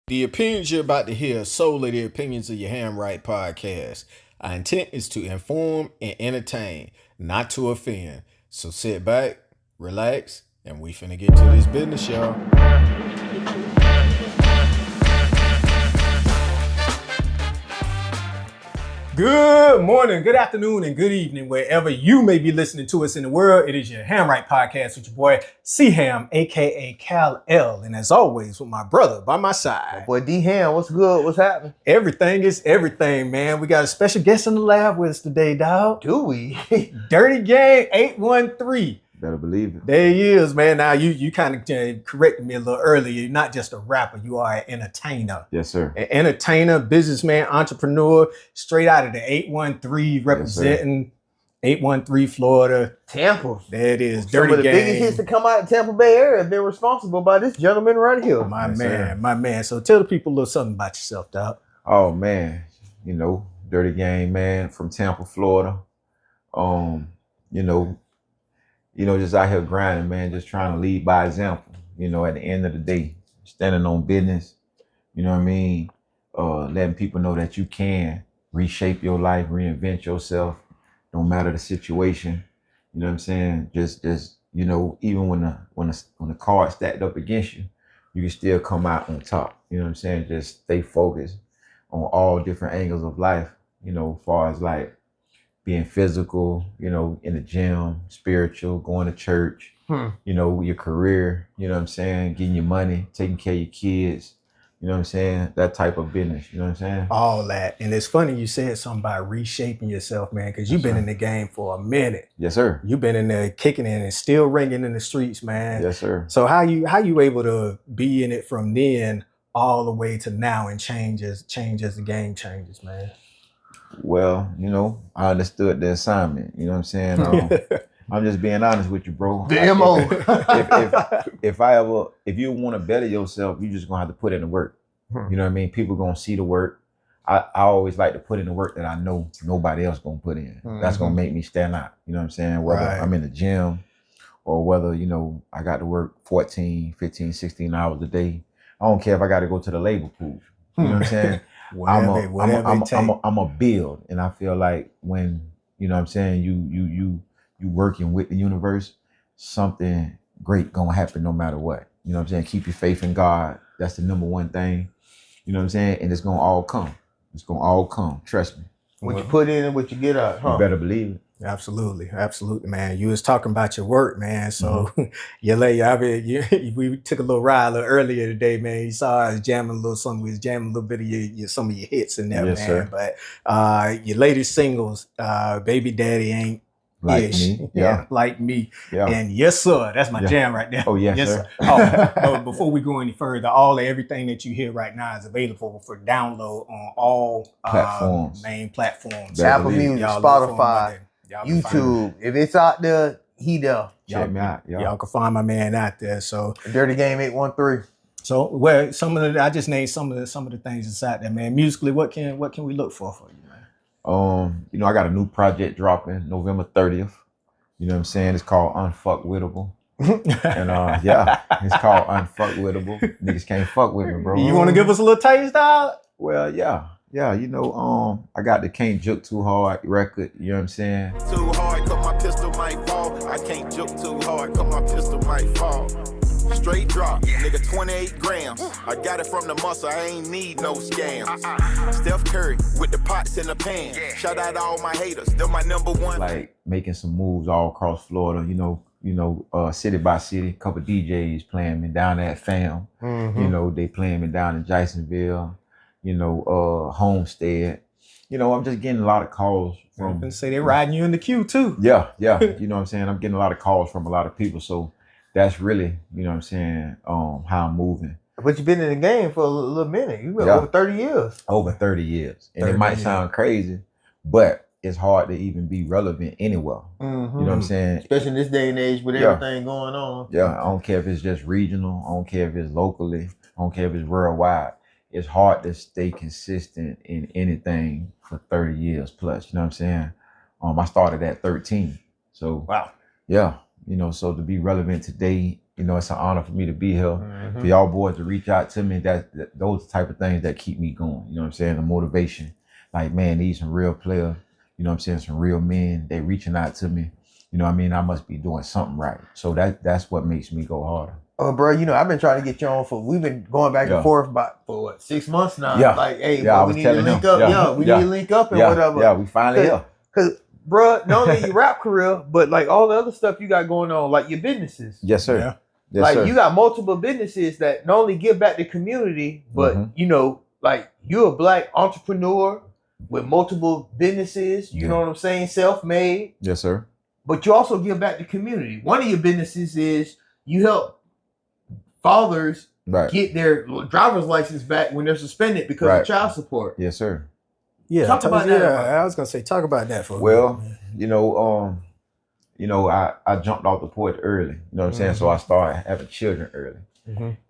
The opinions you're about to hear are solely the opinions of your Hamright podcast. Our intent is to inform and entertain, not to offend. So sit back, relax, and we finna get to this business, y'all. Good morning, good afternoon, and good evening, wherever you may be listening to us in the world. It is your Hamright podcast with your boy C-Ham, aka Cal L. And as always, with my brother by my side. My boy D-Ham, what's good? What's happening? Everything is everything, man. We got a special guest in the lab with us today, dog. Do we? Dirty Game 813. Better believe it. There he is, man. Now, you kind of corrected me a little earlier. You're not just a rapper. You are an entertainer. Yes, sir. An entertainer, businessman, entrepreneur, straight out of the 813, representing 813 Florida. Tampa. There it is. Some Dirty of the Game. biggest hits to come out of Tampa Bay area have been responsible by this gentleman right here. My Yes, man, sir. my man. So tell the people a little something about yourself, dog. Oh man, Dirty Game, man, from Tampa, Florida. Just out here grinding, man, just trying to lead by example. At the end of the day, standing on business, you know what I mean? Letting people know that you can reshape your life, reinvent yourself, no matter the situation. You know what I'm saying? Just even when the card stacked up against you, you can still come out on top. You know what I'm saying? Just stay focused on all different angles of life, as far as like being physical, in the gym, spiritual, going to church, your career, you know what I'm saying? Getting your money, taking care of your kids, you know what I'm saying? That type of business, you know what I'm saying? All that. And it's funny you said something about reshaping yourself, man, because you've been in the game for a minute. Yes, sir. You've been in there kicking in and still ringing in the streets, man. Yes, sir. So how you able to be in it from then all the way to now and change as the game changes, man? Well, I understood the assignment, you know what I'm saying? I'm just being honest with you, bro. The MO. If you want to better yourself, you just gonna have to put in the work. You know what I mean? People gonna see the work. I always like to put in the work that I know nobody else gonna put in. That's gonna make me stand out. You know what I'm saying? Whether I'm in the gym or whether, I got to work 14, 15, 16 hours a day. I don't care if I got to go to the labor pool. You know what I'm saying? I'm a build, and I feel like when you working with the universe, something great gonna happen no matter what. You know what I'm saying? Keep your faith in God. That's the number one thing. You know what I'm saying? And it's gonna all come. It's gonna all come. Trust me. What you put in and what you get out, huh? You better believe it. Absolutely, man. You was talking about your work, man. So we took a little ride a little earlier today, man. You saw us jamming a little something. We was jamming a little bit of some of your hits in there, Yes, man. sir. But your latest singles, Baby Daddy Ain't Like Ish. me. Yeah. Like Me. Yeah. And Yes Sir. That's my Yeah. jam right there. Oh, yes, sir. But before we go any further, everything that you hear right now is available for download on all Platforms. main platforms. Better Apple believe it. Music, Y'all look for 'em out Spotify, there. Y'all can find him. YouTube. If it's out there, he there. Check me out. Y'all can find my man out there. So Dirty Game 813. I just named some of the things that's out there, man. Musically, what can we look for you, man? I got a new project dropping November 30th. You know what I'm saying? It's called Unfuckwittable. And it's called Unfuckwittable. Niggas can't fuck with me, bro. You want to give us a little taste, dog? Well, yeah. I got the Can't Joke Too Hard record, you know what I'm saying? Too hard, cause my pistol might fall. I can't joke too hard, cause my pistol might fall. Straight drop, nigga, 28 grams. I got it from the muscle, I ain't need no scams. Steph Curry with the pots in the pan. Shout out to all my haters, they're my number one. Like making some moves all across Florida, city by city. A couple DJs playing me down at FAM. They playing me down in Jasonville, Homestead. I'm just getting a lot of calls I'm from. gonna say they're riding you in the queue too. Yeah. You know what I'm saying? I'm getting a lot of calls from a lot of people. So that's really, how I'm moving. But you've been in the game for a little minute. You've been Yeah. over 30 years. Over 30 years. And 30 it might years. sound crazy, but it's hard to even be relevant anywhere. You know what I'm saying? Especially in this day and age with Yeah. everything going on. Yeah, I don't care if it's just regional. I don't care if it's locally. I don't care if it's worldwide. It's hard to stay consistent in anything for 30 years plus. You know what I'm saying? I started at 13. So, Wow. yeah, so to be relevant today You know, it's an honor for me to be here. For y'all boys to reach out to me, those type of things that keep me going. You know what I'm saying? The motivation. Like, man, these some real players. You know what I'm saying? Some real men. They reaching out to me. You know what I mean? I must be doing something right. So that's what makes me go harder. Oh, bro, you know, I've been trying to get you on we've been going back and forth for what, 6 months now? Yeah. Like, hey, Yeah, bro, we need to link up. Yeah, we need to link up and whatever. Yeah, we finally here. Because, bro, not only your rap career, but like all the other stuff you got going on, like your businesses. Yes, sir. Yeah. Yes, like sir. you got multiple businesses that not only give back to the community, but you know, like you're a Black entrepreneur with multiple businesses. You know what I'm saying? Self-made. Yes, sir. But you also give back to the community. One of your businesses is you help fathers get their driver's license back when they're suspended because of child support. Yes, sir. Yeah, talk about that. I was gonna say, talk about that for a Well, minute. I jumped off the porch early. You know what I'm saying? So I started having children early.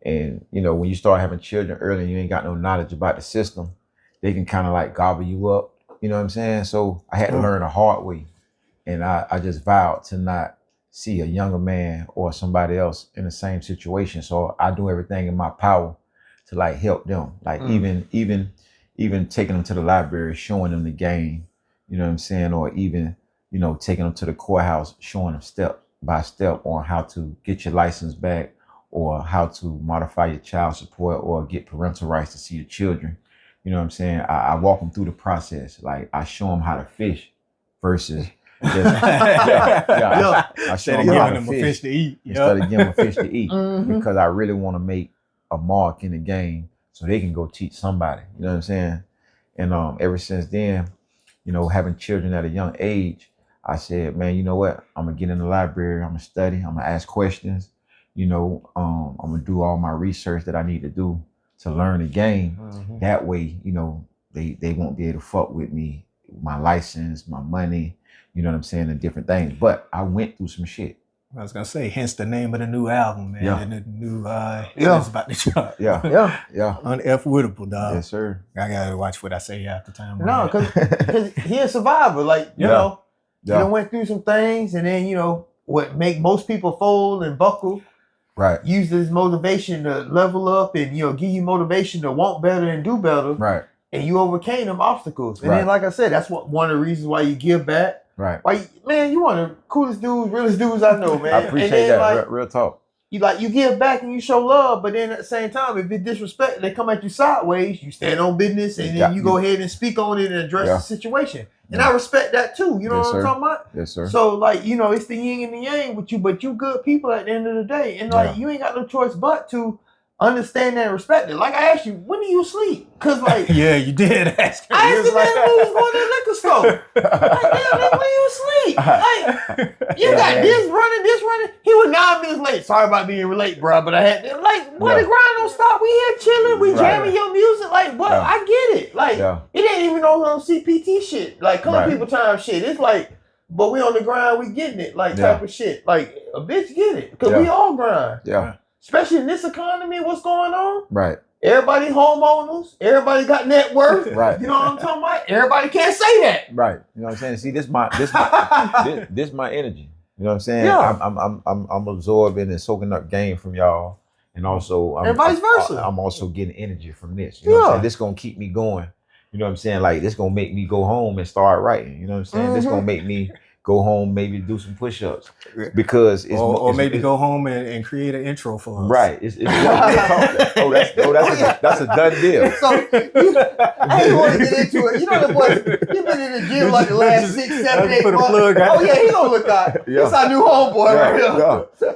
And you know, when you start having children early and you ain't got no knowledge about the system, they can kind of like gobble you up. You know what I'm saying? So I had to learn the hard way. And I just vowed to not see a younger man or somebody else in the same situation. So I do everything in my power to like help them. Like even taking them to the library, showing them the game, you know what I'm saying? Or even, you know, taking them to the courthouse, showing them step by step on how to get your license back or how to modify your child support or get parental rights to see your children. You know what I'm saying? I walk them through the process. Like I show them how to fish versus I show them how to fish to eat. instead of giving them a fish to eat because I really want to make a mark in the game so they can go teach somebody. You know what I'm saying? And ever since then, you know, having children at a young age, I said, man, you know what? I'm gonna get in the library. I'm gonna study. I'm gonna ask questions. You know, I'm gonna do all my research that I need to do to learn the game. That way, you know, they won't be able to fuck with me, my license, my money. You know what I'm saying, and different things. But I went through some shit. I was gonna say, hence the name of the new album, man. Yeah. And the new it's about to drop. Yeah. Unf-wittable, dog. Yes, sir. I gotta watch what I say half the time. No, because he's a survivor. Like, you know, you done went through some things and then, you know, what make most people fold and buckle. Right. Use this motivation to level up and, you know, give you motivation to want better and do better. Right. And you overcame them obstacles. And then, like I said, that's one of the reasons why you give back. Right. Why, man, you one of the coolest dudes, realest dudes I know, man. I appreciate then, that. like, Real talk. You give back and you show love, but then at the same time, if it's disrespect, they come at you sideways. You stand on business, and then you go ahead and speak on it and address the situation. And I respect that too. You know what I'm talking about? Yes, sir. So like, you know, it's the yin and the yang with you, but you good people at the end of the day, and like you ain't got no choice but to understand that and respect it. Like I asked you, when do you sleep? Cause like you did ask me. I asked the man who was going to the liquor store. Like, damn, man, when you sleep? Like, you got this running. He was 9 minutes late. Sorry about being late, bro, but I had to, like, boy, the grind don't stop. We here chilling, we jamming your music. Like, what? I get it. Like, it ain't even on CPT shit. Like, color people time shit. It's like, but we on the grind, we getting it. Like, type of shit. Like, a bitch get it. Because we all grind. Yeah. Especially in this economy, what's going on? Right. Everybody homeowners. Everybody got net worth. Right. You know what I'm talking about? Everybody can't say that. Right. You know what I'm saying? See, this my energy. You know what I'm saying? Yeah. I'm absorbing and soaking up game from y'all, and also and vice versa. I'm also getting energy from this. You know what I'm saying? This gonna keep me going. You know what I'm saying? Like this gonna make me go home and start writing. You know what I'm saying? This gonna make me go home, maybe do some push-ups because it's or maybe go home and create an intro for us. Right. That's a done deal. So I ain't want to get into it. You know the boy, he been in the gym like the last 6, 7, 8 months. Oh yeah, he gonna look out. That's our new homeboy right here.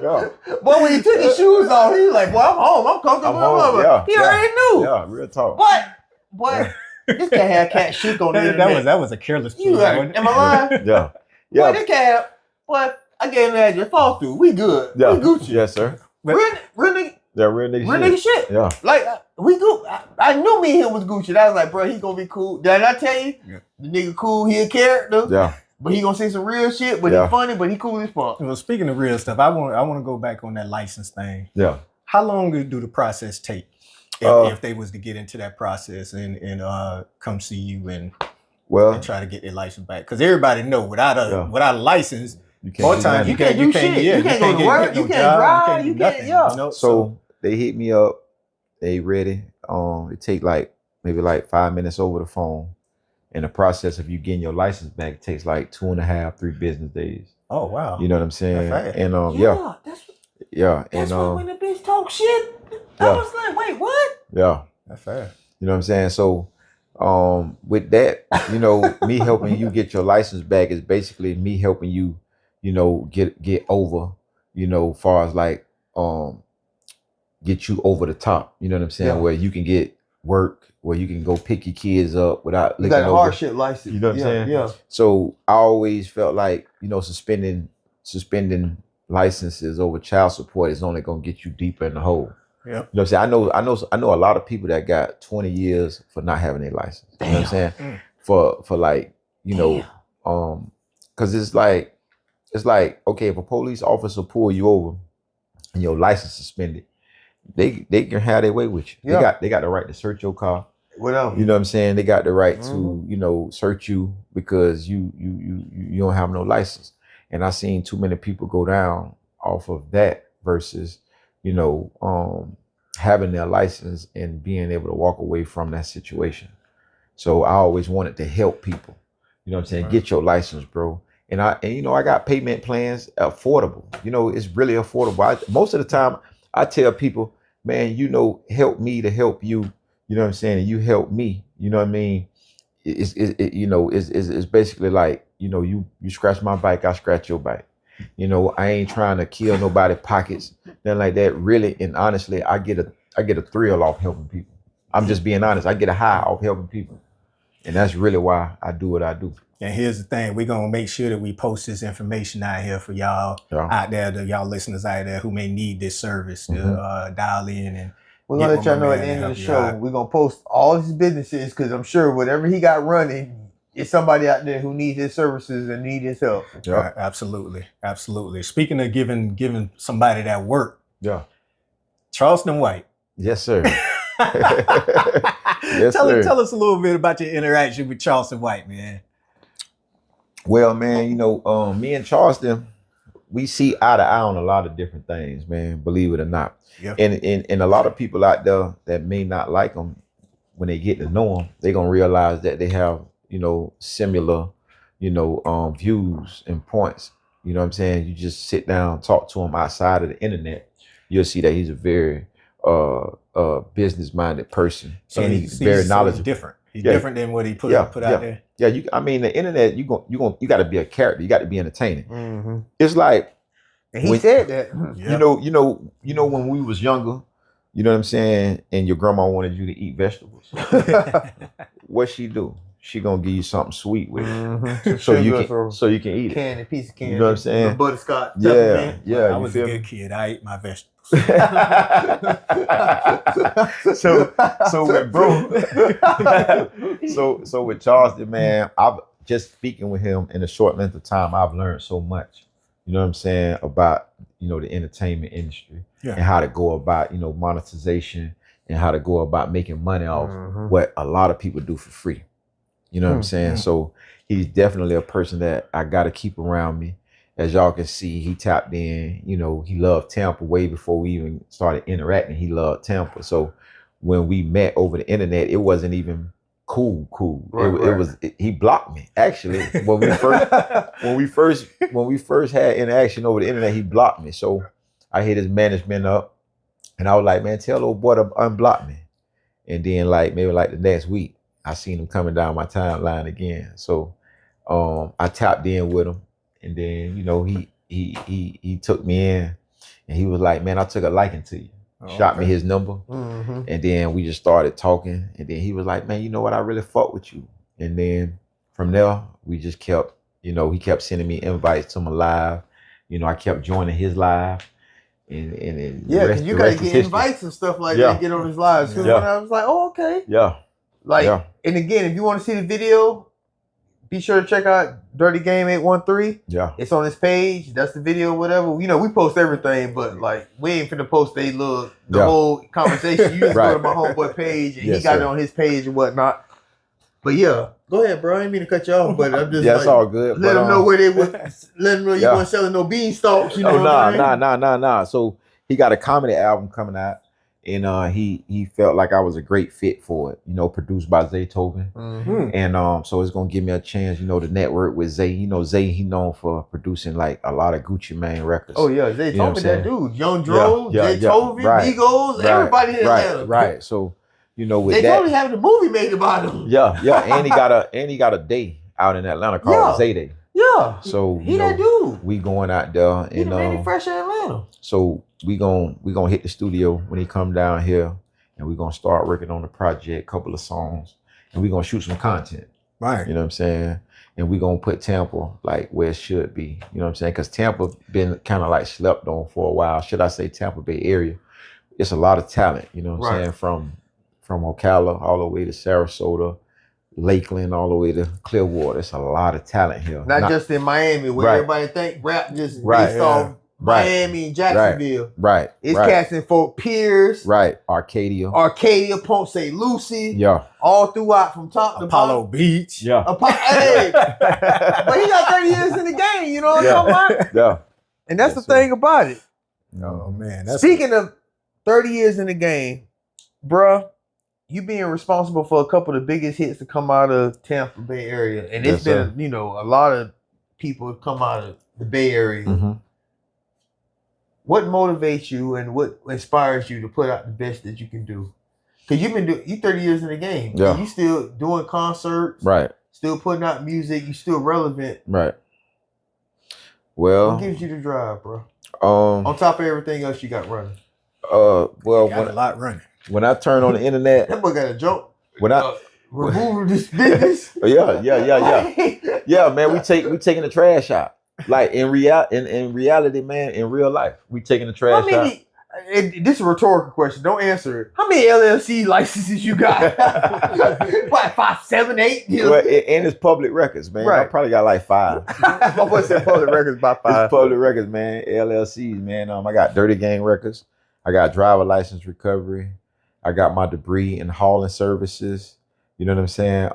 Yeah. But when he took his shoes off, he was like, "Well, I'm home. I'm comfortable." He already knew. Yeah, real talk. What? This guy had cat shit on the internet. That was a careless play. Am I lying? Yeah. Boy, this cat, I gave him that just fall through. We good. Yeah. We Gucci. Yes, sir. Real nigga. Yeah, real nigga Real nigga shit. Yeah. Like, we good. I knew me and him was Gucci. I was like, bro, he gonna be cool. Did I tell you? Yeah. The nigga cool. He a character. Yeah. But he gonna say some real shit, but he funny, but he cool as fuck. Well, speaking of real stuff, I want to go back on that license thing. Yeah. How long do the process take if they was to get into that process and come see you and try to get their license back? Because everybody know without a license, You More do time, nothing. You can't do shit. You can't go to work. You can't drive. You can't. Yeah. You know, So they hit me up. They ready. It take maybe 5 minutes over the phone. And the process of you getting your license back takes 2.5, 3 business days. oh wow, You know what I'm saying? That's fast. And That's why when the bitch talk shit, I was like, wait, what? Yeah. That's fast. You know what I'm saying? So with that, me helping you get your license back is basically me helping you, get over, far as get you over the top. You know what I'm saying? Yeah. Where you can get work, where you can go pick your kids up without You looking got a over. hardship license. You know what I'm saying? Yeah. So I always felt like, suspending licenses over child support is only gonna get you deeper in the hole. Yeah. You know what I'm saying? I know a lot of people that got 20 years for not having a license. You know what I'm saying? For cause it's like, okay, if a police officer pull you over and your license suspended, they can have their way with you. Yeah. They got the right to search your car. Whatever. You know what I'm saying? They got the right to, search you because you don't have no license. And I seen too many people go down off of that versus, having their license and being able to walk away from that situation. So I always wanted to help people. You know what I'm saying? Right. Get your license, bro. And I got payment plans affordable. It's really affordable. Most of the time I tell people, man, help me to help you. You know what I'm saying? And you help me. You know what I mean? It's basically like, you scratch my bike, I scratch your bike. I ain't trying to kill nobody's pockets, nothing like that. Really and honestly, I get a thrill off helping people. I'm just being honest. I get a high off helping people. And that's really why I do what I do. And here's the thing, we're gonna make sure that we post this information out here for y'all out there, y'all listeners out there who may need this service to dial in and we're gonna let y'all know at the end of the show, we're gonna post all his businesses because I'm sure whatever he got running, it's somebody out there who needs his services and needs his help. Yeah. Right, absolutely. Absolutely. Speaking of giving somebody that work. Yeah. Charleston White. Yes, sir. Yes, sir. Tell us a little bit about your interaction with Charleston White, man. Well, man, me and Charleston, we see eye to eye on a lot of different things, man, believe it or not. Yeah. And a lot of people out there that may not like him, when they get to know him, they're going to realize that they have, similar, views and points. You know what I'm saying? You just sit down, talk to him outside of the internet, you'll see that he's a very business-minded person. So and he's very knowledgeable. He's different. He's different than what he put out there. Yeah, the internet, you got to be a character. You got to be entertaining. Mm-hmm. It's like, and he said that. Yeah. When we was younger, you know what I'm saying, and your grandma wanted you to eat vegetables. What she do? She gonna give you something sweet with it, so you can eat it. Candy, piece of candy. You know what I'm saying? Butterscotch. Yeah. I was a good kid. I ate my vegetables. So with Charleston, man, I've just speaking with him in a short length of time, I've learned so much. You know what I'm saying, about the entertainment industry and how to go about monetization and how to go about making money off what a lot of people do for free. You know what I'm saying? So he's definitely a person that I got to keep around me. As y'all can see, he tapped in, he loved Tampa way before we even started interacting. He loved Tampa. So when we met over the internet, it wasn't even cool. He blocked me. Actually, when we first had interaction over the internet, he blocked me. So I hit his management up and I was like, man, tell old boy to unblock me. And then maybe the next week, I seen him coming down my timeline again. So I tapped in with him, and then he took me in, and he was like, man, I took a liking to you. Shot me his number, and then we just started talking, and then he was like, man, you know what, I really fuck with you. And then from there we just kept, he kept sending me invites to my live. I kept joining his live. And because you gotta get invites and stuff like that, get on his live. So when I was like, oh, okay. Yeah. And again, if you want to see the video, be sure to check out Dirty Game 813. Yeah. It's on his page. That's the video, whatever. We post everything, but we ain't finna post the whole conversation. You just go to my homeboy page and he got it on his page and whatnot. But yeah, go ahead, bro. I didn't mean to cut you off, but I'm just Yeah, it's all good. Let them know where they was. Let them know you Yeah. weren't selling no beanstalks. You know Oh, what I'm saying? nah. So he got a comedy album coming out, and he felt like I was a great fit for it. You know, produced by Zaytoven. Mm-hmm. And so it's gonna give me a chance, you know, to network with Zay. You know, Zay, he known for producing like a lot of Gucci Mane records. Oh yeah, Zay You know told me what I'm that saying? dude, Young Dro, Yeah, Zaytoven, right, Migos, everybody in Atlanta. Right. So, you know, with They that, totally having a movie made about him. yeah, and he got a day out in Atlanta called Zay Day. Yeah. So he you know, that dude. we going out there, He the and man fresh in Atlanta. so we gonna hit the studio when he come down here, and we gonna start working on the project, couple of songs, and we gonna shoot some content. Right. You know what I'm saying? And we gonna put Tampa like where it should be. You know what I'm saying? Because Tampa been kind of like slept on for a while. Should I say Tampa Bay area? It's a lot of talent. You know what I'm saying? From Ocala all the way to Sarasota, Lakeland, all the way to Clearwater. It's a lot of talent here. Not just in Miami, where Right. everybody think rap just Right, based off Miami and Jacksonville. Right. It's casting Fort Pierce, Right. Arcadia, Ponce St. Lucie, yeah. all throughout from top to Apollo bottom. Beach. Yeah. Hey, but he got 30 years in the game, you know what I'm talking about? Yeah. And that's Yes, the thing about it. Oh man. That's Speaking of 30 years in the game, bruh, you being responsible for a couple of the biggest hits to come out of Tampa Bay area. And it's Yes, been, you know, a lot of people have come out of the Bay Area. Mhm. What motivates you and what inspires you to put out the best that you can do? Because you 30 years in the game. Yeah. And you still doing concerts, Right. still putting out music, you still relevant. Right. Well, What gives you the drive, bro? On top of everything else you got running. well, got a lot running. when I turn on the internet, That boy got a joke. when I Remove this business. yeah, man, we taking the trash out. Like in reality, man, in real life, we taking the trash How out. many? This is a rhetorical question. Don't answer it. How many LLC licenses you got? What, 5, 7, 8? Well, and it's public records, man. I Right. probably got like 5. My boy said public records by 5. It's public records, man. LLCs, man. I got Dirty Gang Records. I got driver license recovery. I got my debris and hauling services. You know what I'm saying?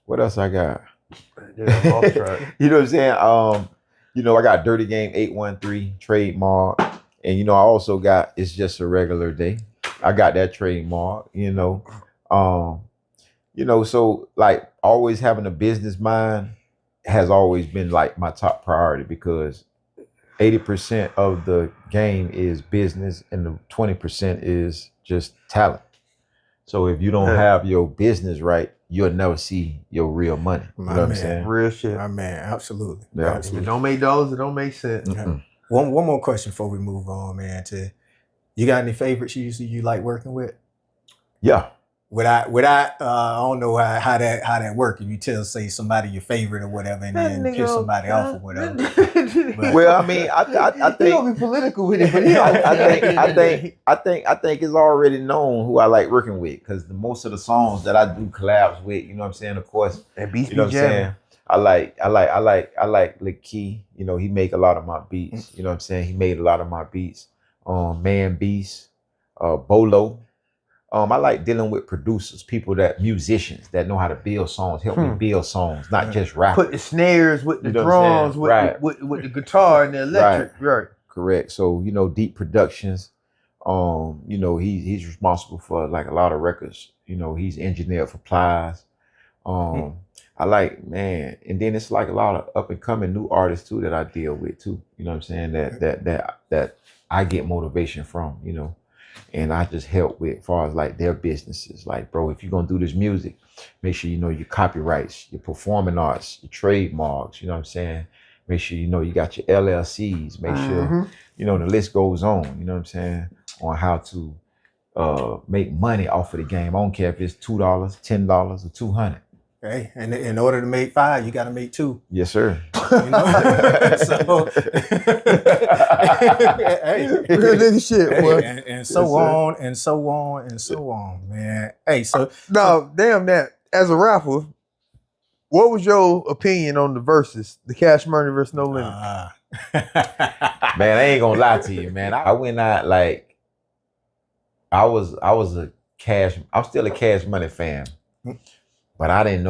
What else I got? Yeah, off track. You know what I'm saying? You know, I got Dirty Game 813 trademark. And you know, I also got It's Just a Regular Day. I got that trademark, you know. So like always having a business mind has always been like my top priority, because 80% of the game is business and the 20% is just talent. So if you don't have your business right, you'll never see your real money. You know what I'm saying? Real shit. My man, absolutely. Yeah. If it don't make dollars, it don't make sense. Mm-mm. One more question before we move on, man. You got any favorites you like working with? Yeah. I don't know how that work. If you say somebody your favorite or whatever, and then piss somebody off or whatever. But, Well, I mean, I He think don't be political with it, but he I think it's already known who I like working with, because most of the songs that I do collabs with, you know what I'm saying? Of course, and beats you know be what I'm saying? jamming. I like Lick Key. You know, he make a lot of my beats. You know what I'm saying? He made a lot of my beats. Man Beast, Bolo. I like dealing with producers, musicians that know how to build songs, help me build songs, not just rap. Put the snares with the You know what I'm drums, saying? Right. with the guitar and the electric. Right. Correct. So, you know, Deep Productions, you know, he's responsible for like a lot of records. You know, he's engineered for Plies. I like, man, and then it's like a lot of up and coming new artists too that I deal with too. You know what I'm saying? That I get motivation from, you know, and I just help with as far as like their businesses. Like, bro, if you're gonna do this music, make sure you know your copyrights, your performing arts, your trademarks, you know what I'm saying? Make sure you know you got your LLCs, make sure, you know, the list goes on, you know what I'm saying, on how to make money off of the game. I don't care if it's $2, $10, or $200. hey, and in order to make 5, you got to make 2. Yes, sir. You know? So, hey, Real nigga shit, boy. and so on and so on and so on, man. Hey, so No, damn that. As a rapper, what was your opinion on the verses, the Cash Money versus No Limit? Man, I ain't gonna lie to you, man. I went out like I'm still a Cash Money fan. but I didn't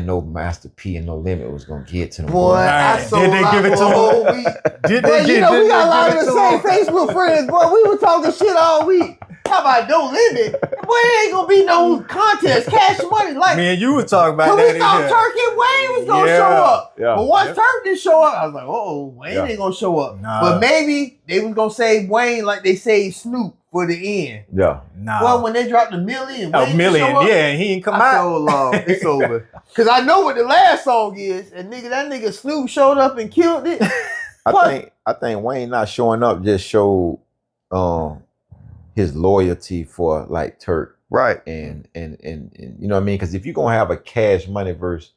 know Master P and No Limit was gonna get to them. Boy, I Did sold they out give it for to a him? whole week. Did But they you know, we got a lot of give the it same to him? Facebook friends, boy. We were talking shit all week. How about No Limit? Boy, it ain't gonna be no contest, cash money. Like, Me and you were talking about cause that. we thought in here. Turkey and Wayne was gonna Yeah. show up. Yeah. But once Turk didn't show up, I was like, oh, Wayne Yeah. ain't gonna show up. Nah. But maybe they was gonna save Wayne like they saved Snoop for the end. Yeah. Nah. Well, when they dropped the million, Wayne a million, didn't show up, yeah, he ain't come I out. so long. It's over. Cause I know what the last song is, and that nigga Snoop showed up and killed it. I think Wayne not showing up just showed his loyalty for like Turk. Right. And you know what I mean? Because if you're gonna have a Cash Money verse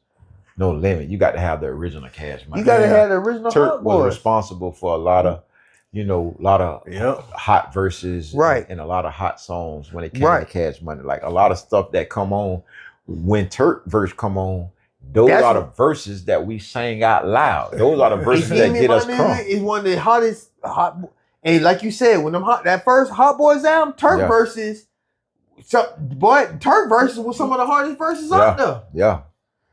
No Limit, you got to have the original Cash Money. You gotta have the original Turk Hot was Boys. responsible for a lot of Yep. hot verses, Right. and a lot of hot songs when it came Right. to Cash Money. Like a lot of stuff that come on when Turk verse come on. Those That's are the verses that we sang out loud. Those are the verses Give that Me get My us Nigga crunk. is one of the hottest and like you said, when that first Hot Boys album, Turk Yeah. verses, Turk verses was some of the hardest verses out there. Yeah,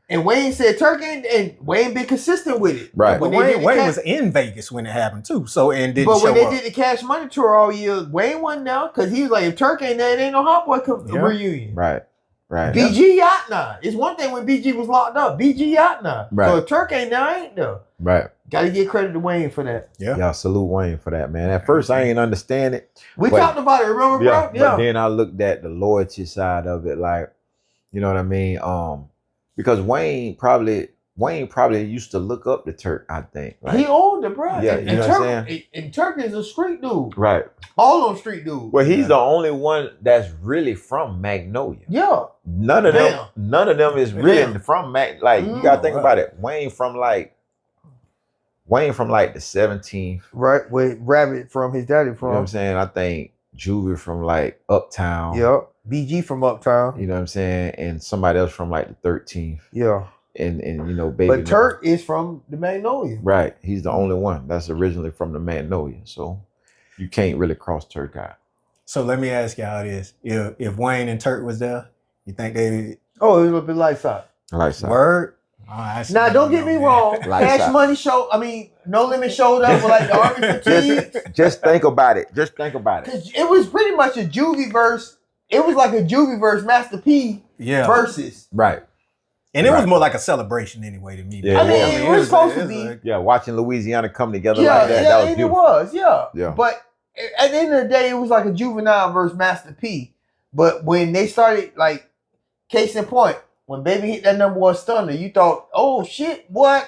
And Wayne said Turk and Wayne been consistent with it. right. But When they did Wayne the was in Vegas when it happened too. So and didn't But show when they up. did the Cash Money tour all year, Wayne wasn't there because he was like, if Turk ain't there, it ain't no Hot Boy Yeah. reunion. Right. BG out now. It's one thing when BG was locked up. BG out now. Right. So if Turk ain't there, I ain't there. Right. Got to give credit to Wayne for that. Yeah. Yeah, salute Wayne for that, man. At first, I ain't understand it. We But- talked about it, remember, Yeah, bro? but then I looked at the loyalty side of it, like, you know what I mean? Because Wayne probably used to look up to Turk, I think. Like, He owned it, bro. Yeah, and you know what I'm Turk, and Turk is a street dude. right. All on street dude. Well, he's the only one that's really from Magnolia. Yeah. None of them is really Damn. from Mag. Like, you gotta think Right. about it. Wayne from like the 17th. Right. With Rabbit from his daddy You know what I'm from. saying? I think Juvie from like Uptown. Yeah. BG from Uptown. You know what I'm saying? And somebody else from like the 13th. Yeah. And you know, baby. But Turk is from the Magnolia. Right. He's the only one that's originally from the Magnolia. So you can't really cross Turk out. So let me ask y'all this: if Wayne and Turk was there, you think they Oh, it would be lights out. Like so. word? Oh, I see. Now, don't get me wrong. Lights Cash out. Money No Limit showed up with like the Army fatigues. Just think about it. Just think about it. Cause it was pretty much a Juvie verse. It was like a Juvie verse, Master P Yeah. verses. Right. And it was Right. more like a celebration anyway to me. Yeah, I mean, yeah. it was supposed to be. Yeah, watching Louisiana come together Yeah, like that, yeah, that was and beautiful. it was, yeah. Yeah. But at the end of the day, it was like a Juvenile versus Master P. But when they started, like, case in point, when Baby hit that number one stunner, you thought, oh shit, what?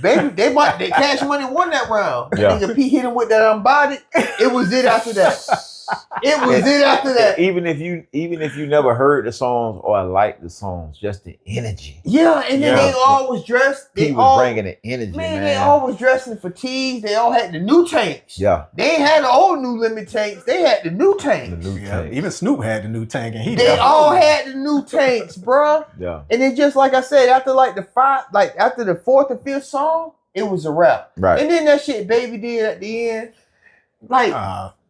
Baby, they Cash Money won that round. Yeah. Nigga P hit him with that Unbodied. It was it after that. It was it after that. Even if you never heard the songs or liked the songs, just the energy. Yeah, and then Yeah. they all was dressed. He They was all, bringing the energy, man. they all was dressed in fatigues. They all had the new tanks. Yeah, They ain't had the old New Limit tanks. They had the new the tanks. new Yeah, tank. even Snoop had the new tank, and he They definitely- all had the new tanks, bruh. Yeah, And then just like I said, after after the fourth or fifth song, it was a wrap. right. And then that shit Baby did at the end, like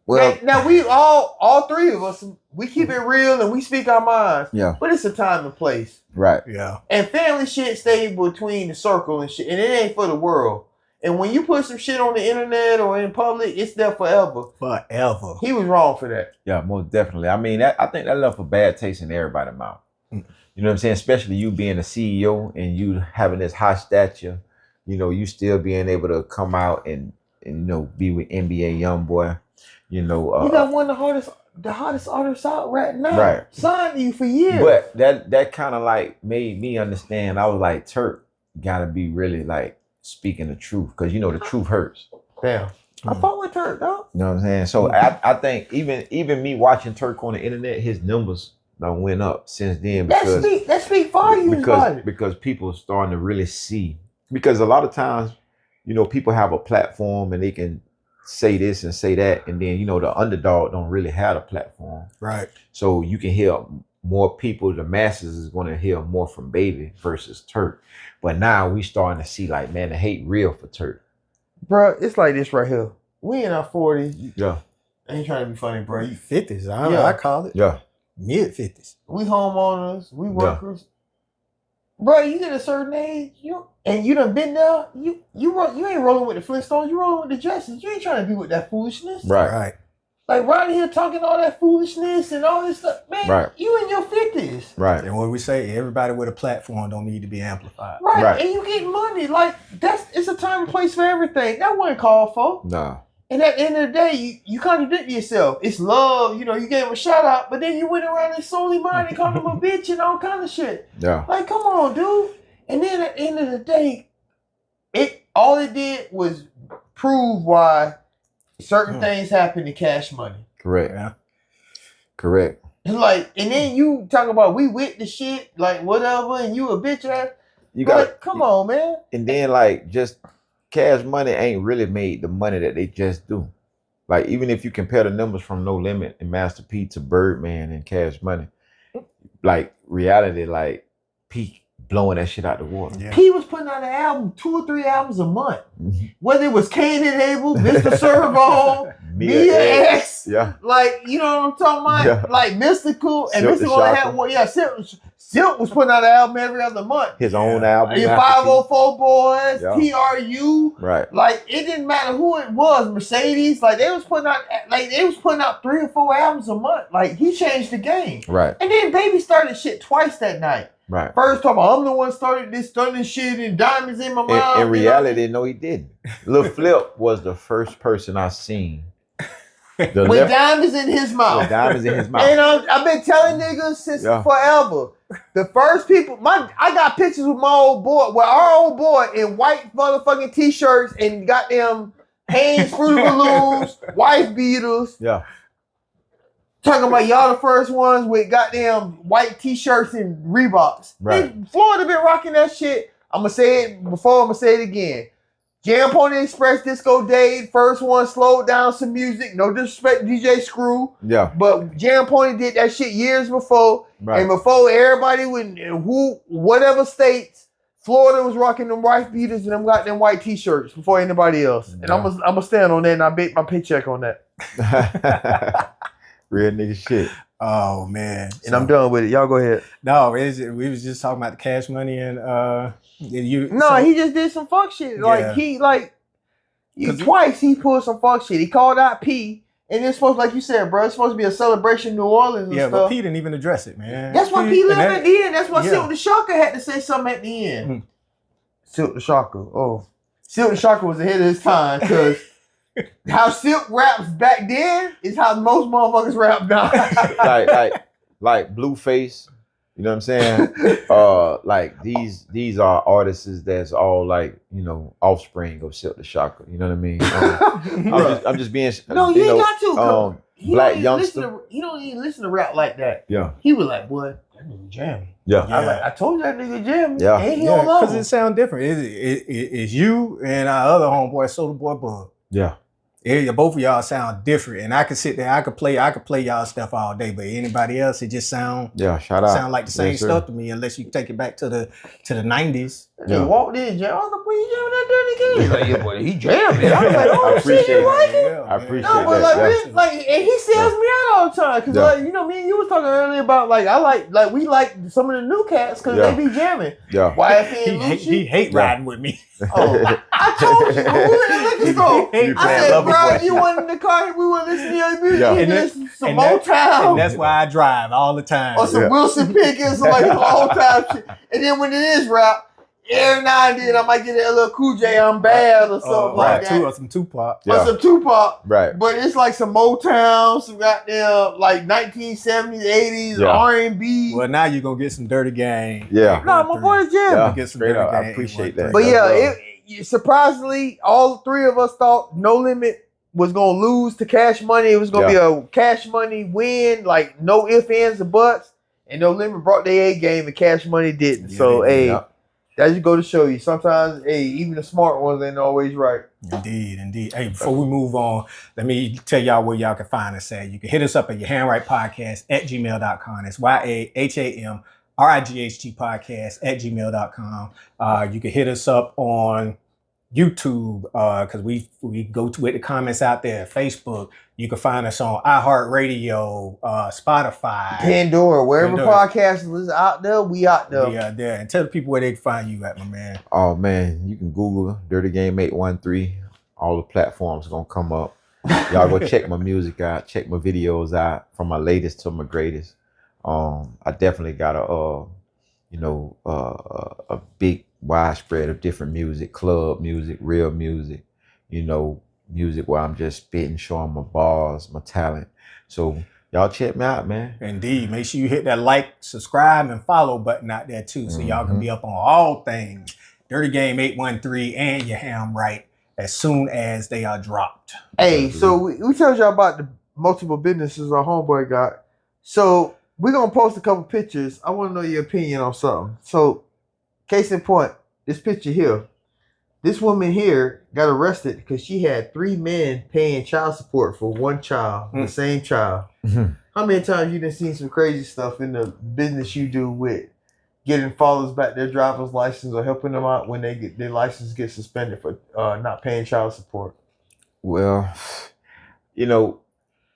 Well, now we all three of us, we keep it real and we speak our minds. yeah, But it's a time and place. right. Yeah. And family shit stay between the circle and shit, and it ain't for the world. And when you put some shit on the internet or in public, it's there forever. Forever. He was wrong for that. Yeah, most definitely. I mean, I think that left a bad taste in everybody's mouth. Mm. You know what I'm saying? Especially you being a CEO and you having this high stature, you know, you still being able to come out and you know, be with NBA Youngboy, you know. You got one of the hottest artists out right now. Right. Signed to you for years. But that kind of like made me understand. I was like, Turk gotta be really like speaking the truth, because you know the truth hurts. Damn. I fought with Turk, though. You know what I'm saying? So I think even me watching Turk on the internet, his numbers done went up since then because That speak volumes about it. because people are starting to really see. Because a lot of times, you know, people have a platform and they can say this and say that, and then you know the underdog don't really have a platform. Right. So you can hear more people. The masses is going to hear more from Baby versus Turk. But now we starting to see like, man, the hate real for Turk. Bro, it's like this right here. We in our 40s. Yeah, I ain't trying to be funny, bro. 50s. Yeah. I call it. yeah, Mid 50s. We homeowners. We workers. bro, you get a certain age, you done been there. You ain't rolling with the Flintstones. You rolling with the Jetsons. You ain't trying to be with that foolishness. Right. Like riding here talking all that foolishness and all this stuff, man. You in your 50s. Right. And what we say, everybody with a platform don't need to be amplified. Right. And you get money. Like it's a time and place for everything. That wasn't called for. No. And at the end of the day, you contradict yourself. It's love, you gave him a shout out, but then you went around and solely minded, called him a bitch and all kind of shit. Yeah. Like, come on, dude. And then at the end of the day, all it did was prove why certain things happen to Cash Money. Correct. Yeah. Correct. Like, and then you talk about we with the shit, like whatever, and you a bitch ass. You got come on, man. And then like just Cash Money ain't really made the money that they just do. Like even if you compare the numbers from No Limit and Master P to Birdman and Cash Money, like reality, like P blowing that shit out the water. Yeah. P was putting out an album, 2 or 3 albums a month. Whether it was Cain and Abel, Mr. Servo, Mia X, like you know what I'm talking about? Yeah. Like Mystical and Mystical had one. Yeah, Silk was putting out an album every other month. His own album. Your 504 Boys, TRU. Right. Like it didn't matter who it was. Mercedes. Like they was putting out 3 or 4 albums a month. Like he changed the game. Right. And then Baby started shit twice that night. Right. First time I'm the one started this stunning shit and diamonds in my mouth. In reality, no, he didn't. Lil Flip was the first person I seen. With diamonds in his mouth. With diamonds in his mouth. And I've been telling niggas since forever. The first people, I got pictures with my old boy, with our old boy in white motherfucking t-shirts and goddamn Hanes Fruit Balloons, wife beaters. Yeah. Talking about y'all the first ones with goddamn white t-shirts and Reeboks. Right. Florida been rocking that shit. I'm gonna say it before, I'm gonna say it again. Jam Pony Express, Disco Dade, first one slowed down some music. No disrespect to DJ Screw. Yeah. But Jam Pony did that shit years before. Right. And before everybody whatever states, Florida was rocking them wife beaters and them goddamn white t-shirts before anybody else. And I'm gonna stand on that and I bet my paycheck on that. Real nigga shit. Oh man. And I'm done with it. Y'all go ahead. No, we was just talking about the Cash Money and he just did some fuck shit. Twice he pulled some fuck shit. He called out P, and it's supposed, like you said, bro, it's supposed to be a celebration in New Orleans and stuff. But P didn't even address it, man. That's why P left at the end. That's why Silk the Shocker had to say something at the end. Silk the Shocker. Oh. Silk the Shocker was ahead of his time because how Silk raps back then is how most motherfuckers rap now. like Blueface. You know what I'm saying? Like these are artists that's all like, offspring of Silk the Shocker. You know what I mean? I'm just being no, you ain't got to. Black youngster. You don't even listen to rap like that. Yeah. He was like, boy, that nigga jamming. Yeah. I told you that nigga jamming. Yeah. And because it sound different. It's you and our other homeboy, Soda Boy Bug. Yeah. Both of y'all sound different, and I could sit there, I could play y'all stuff all day, but anybody else, it just sound sound like the same stuff to me, unless you take it back to the 90s. He walked in, jam. I was like, boy, you jamming that dirty game? He's like, yeah, boy, he jamming. I was like, oh shit, you like it? I appreciate that. And he sells me out all the time, cause me and you was talking earlier about we like some of the new cats because they be jamming. Yeah. YFN and Lucci. He hate riding with me. Oh, I told you, we went to the liquor store. I said, bro, you went in the car, we went to listen to your music, you listen to some Motown. And that's why I drive all the time. Or some Wilson Pickett, some like all time shit. And then when it is rap, every now and then I might get a little Cool J, I'm bad or something like that. Or some Tupac. Or some Tupac. Right. But it's like some Motown, some goddamn like 1970s, 80s, R&B. Well, now you're going to get some Dirty Gang. Yeah. No, my boy's jamming. Get some Dirty Gang. I appreciate that. But surprisingly, all 3 of us thought No Limit was going to lose to Cash Money. It was going to be a Cash Money win, like no ifs, ands, or buts. And No Limit brought their A game and Cash Money didn't. That just go to show you. Sometimes, even the smart ones ain't always right. Indeed. Hey, before we move on, let me tell y'all where y'all can find us at. You can hit us up at your handwrite podcast at gmail.com. It's YAHAMRIGHT podcast at gmail.com. You can hit us up on YouTube because we go with the comments out there. Facebook. You can find us on iHeartRadio, Spotify, Pandora, wherever Pandora. podcasts is out there, we out there. We are there. And tell the people where they can find you at, my man. Oh man, you can Google Dirty Game 813. All the platforms gonna come up. Y'all go check my music out, check my videos out, from my latest to my greatest. I definitely got a big widespread of different music, club music, real music, music where I'm just spitting, showing my bars, my talent. So y'all check me out, man. Indeed. Make sure you hit that like, subscribe, and follow button out there too, so y'all can be up on all things Dirty Game 813 and your ham right as soon as they are dropped. Hey, so we told y'all about the multiple businesses our homeboy got. So we're gonna post a couple pictures. I want to know your opinion on something. So, case in point, this picture here. This woman here got arrested because she had 3 men paying child support for one child, the same child. How many times you done seen some crazy stuff in the business you do with getting fathers back their driver's license or helping them out when they get their license get suspended for not paying child support? Well,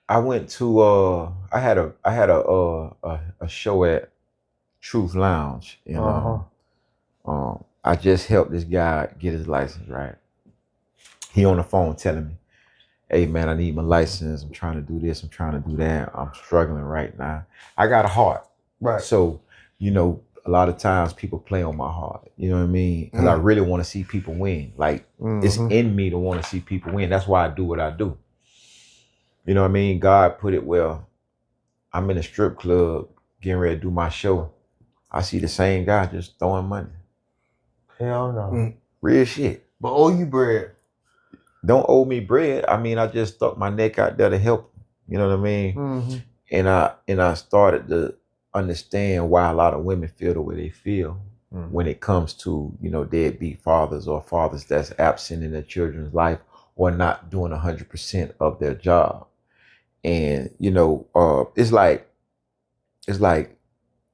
I went to I had a show at Truth Lounge, I just helped this guy get his license, right? He on the phone telling me, hey man, I need my license. I'm trying to do this, I'm trying to do that. I'm struggling right now. I got a heart. Right. So, a lot of times people play on my heart. You know what I mean? Because I really want to see people win. Like, it's in me to want to see people win. That's why I do what I do. You know what I mean? God put it well. I'm in a strip club getting ready to do my show. I see the same guy just throwing money. Hell no. Real shit. But owe you bread. Don't owe me bread. I mean, I just stuck my neck out there to help. You know what I mean? And I started to understand why a lot of women feel the way they feel when it comes to, deadbeat fathers or fathers that's absent in their children's life or not doing 100% of their job. And, it's like,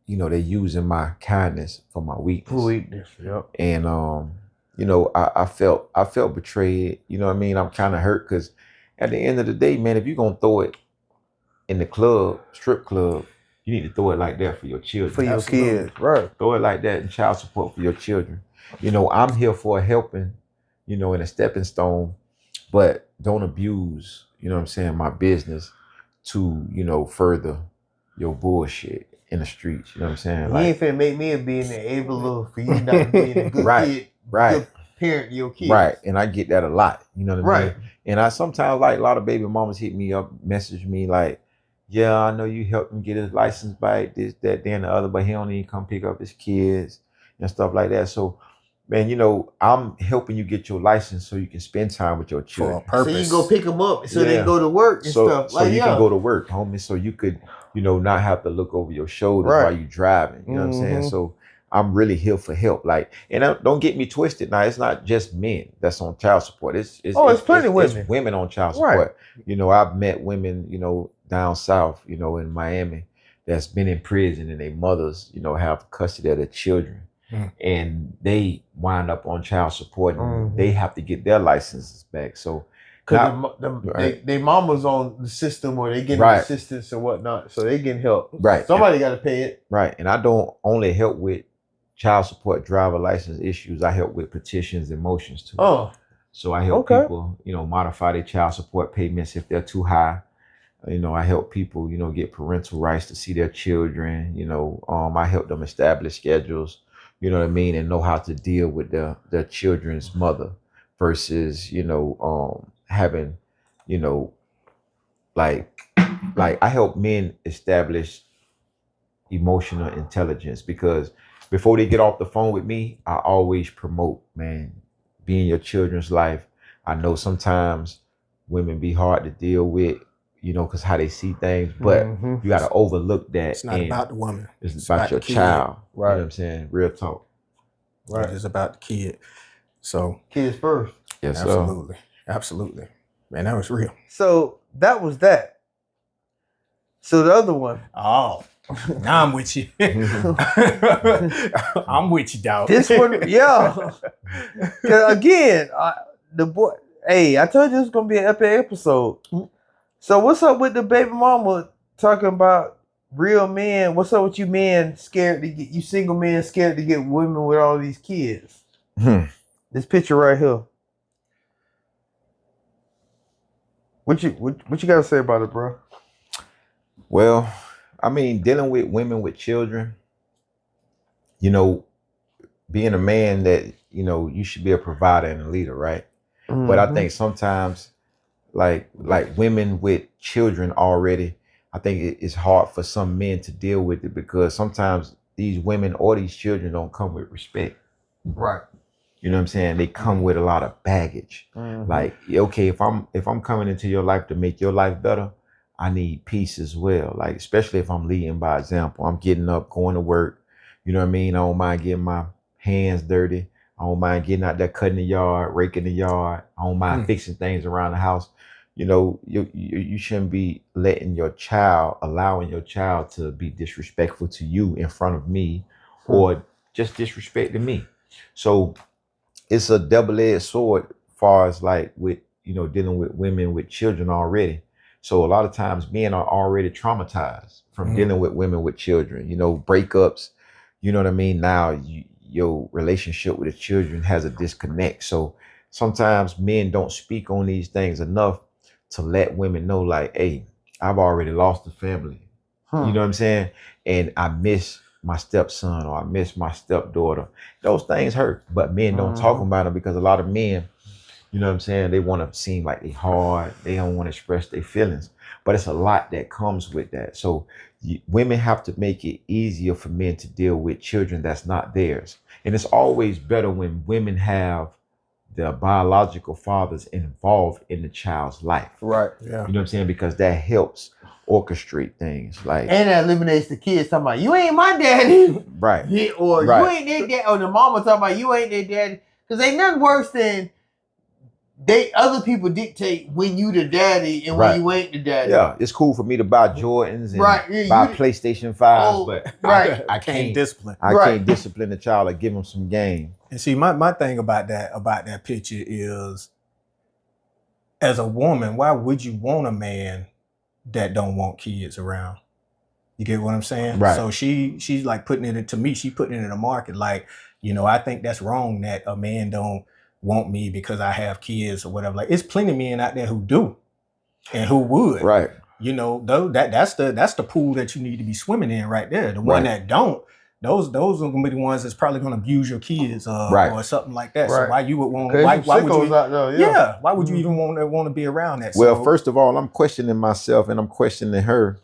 they're using my kindness for my weakness. Yep. And, I felt betrayed. You know what I mean? I'm kind of hurt because at the end of the day, man, if you're going to throw it in the club, strip club, you need to throw it like that for your children. For your kids, right. Throw it like that in child support for your children. I'm here for a helping, and a stepping stone, but don't abuse, my business to, further your bullshit in the streets. You know what I'm saying? You ain't finna make me be an enabler for you not being a good kid, good parent to your kids. Right, and I get that a lot. You know what I mean? Right. And I sometimes, like, a lot of baby mamas hit me up, message me like, yeah, I know you helped him get his license back, this, that, then the other, but he don't even come pick up his kids and stuff like that. So, man, I'm helping you get your license so you can spend time with your children. For a purpose. So you go pick them up so they go to work and stuff. So you can go to work, homie, so you could, not have to look over your shoulder while you driving. You know what I'm saying? So I'm really here for help. Like, and don't get me twisted. Now, it's not just men that's on child support. It's plenty of women. It's women on child support. Right. I've met women, down south, in Miami, that's been in prison and their mothers, have custody of their children. And they wind up on child support and they have to get their licenses back. So, because they mama's on the system or they getting assistance or whatnot, so they getting help. Right. Somebody got to pay it. Right. And I don't only help with child support, driver license issues. I help with petitions and motions too. Oh. So I help people, modify their child support payments if they're too high. I help people, get parental rights to see their children. I help them establish schedules, you know what I mean, and know how to deal with their children's mother versus, having, like I help men establish emotional intelligence because before they get off the phone with me, I always promote, man, be in your children's life. I know sometimes women be hard to deal with, because how they see things, but you got to overlook that. It's not about the woman. It's about your child. Right. You know what I'm saying? Real talk. Right. It's about the kid. So kids first. Yes, absolutely. Absolutely. Man, that was real. So that was that. So the other one. Oh, now I'm with you. I'm with you, dog. This one, yeah. Again, the boy, hey, I told you it's going to be an epic episode. So what's up with the baby mama talking about real men? What's up with you men scared to get you single men scared to get women with all these kids? This picture right here. What you gotta say about it, bro? Well, I mean, dealing with women with children, you know, being a man that, you know, you should be a provider and a leader, right? Mm-hmm. But I think sometimes like women with children already, I think it's hard for some men to deal with it because sometimes these women or these children don't come with respect. Right. You know what I'm saying? They come with a lot of baggage. Mm-hmm. Like, okay, if I'm coming into your life to make your life better, I need peace as well. Like, especially if I'm leading by example. I'm getting up, going to work. You know what I mean? I don't mind getting my hands dirty. I don't mind getting out there, cutting the yard, raking the yard. I don't mind fixing things around the house. You know, you shouldn't be allowing your child to be disrespectful to you in front of me or just disrespecting me. So it's a double-edged sword as far as like with, you know, dealing with women with children already. So a lot of times men are already traumatized from dealing with women with children, you know, breakups, you know what I mean? Now your relationship with the children has a disconnect. So sometimes men don't speak on these things enough to let women know like, hey, I've already lost the family. You know what I'm saying? And I miss my stepson or I miss my stepdaughter. Those things hurt, but men don't talk about them because a lot of men, you know what I'm saying, they want to seem like they hard. They don't want to express their feelings, but it's a lot that comes with that. So women have to make it easier for men to deal with children that's not theirs. And it's always better when women have the biological fathers involved in the child's life. Right. Yeah. You know what I'm saying? Because that helps orchestrate things. Like, and that eliminates the kids talking about you ain't my daddy. Right. Yeah, or you ain't their dad, or the mama talking about you ain't their daddy. Because ain't nothing worse than other people dictate when you the daddy and when you ain't the daddy. Yeah, it's cool for me to buy Jordans and buy PlayStation 5s, but I can't discipline. I can't discipline the child or give him some game. And see, my thing about that picture is, as a woman, why would you want a man that don't want kids around? You get what I'm saying? Right. So she's like putting it into me. She's putting it in the market. Like, you know, I think that's wrong that a man don't want me because I have kids or whatever. Like, it's plenty of men out there who do and who would. Right. You know, though that's the pool that you need to be swimming in right there. The one that don't, those are gonna be the ones that's probably gonna abuse your kids or something like that. So why you would want why would you out there, why would you even want to be around that? Well, first of all, I'm questioning myself and I'm questioning her.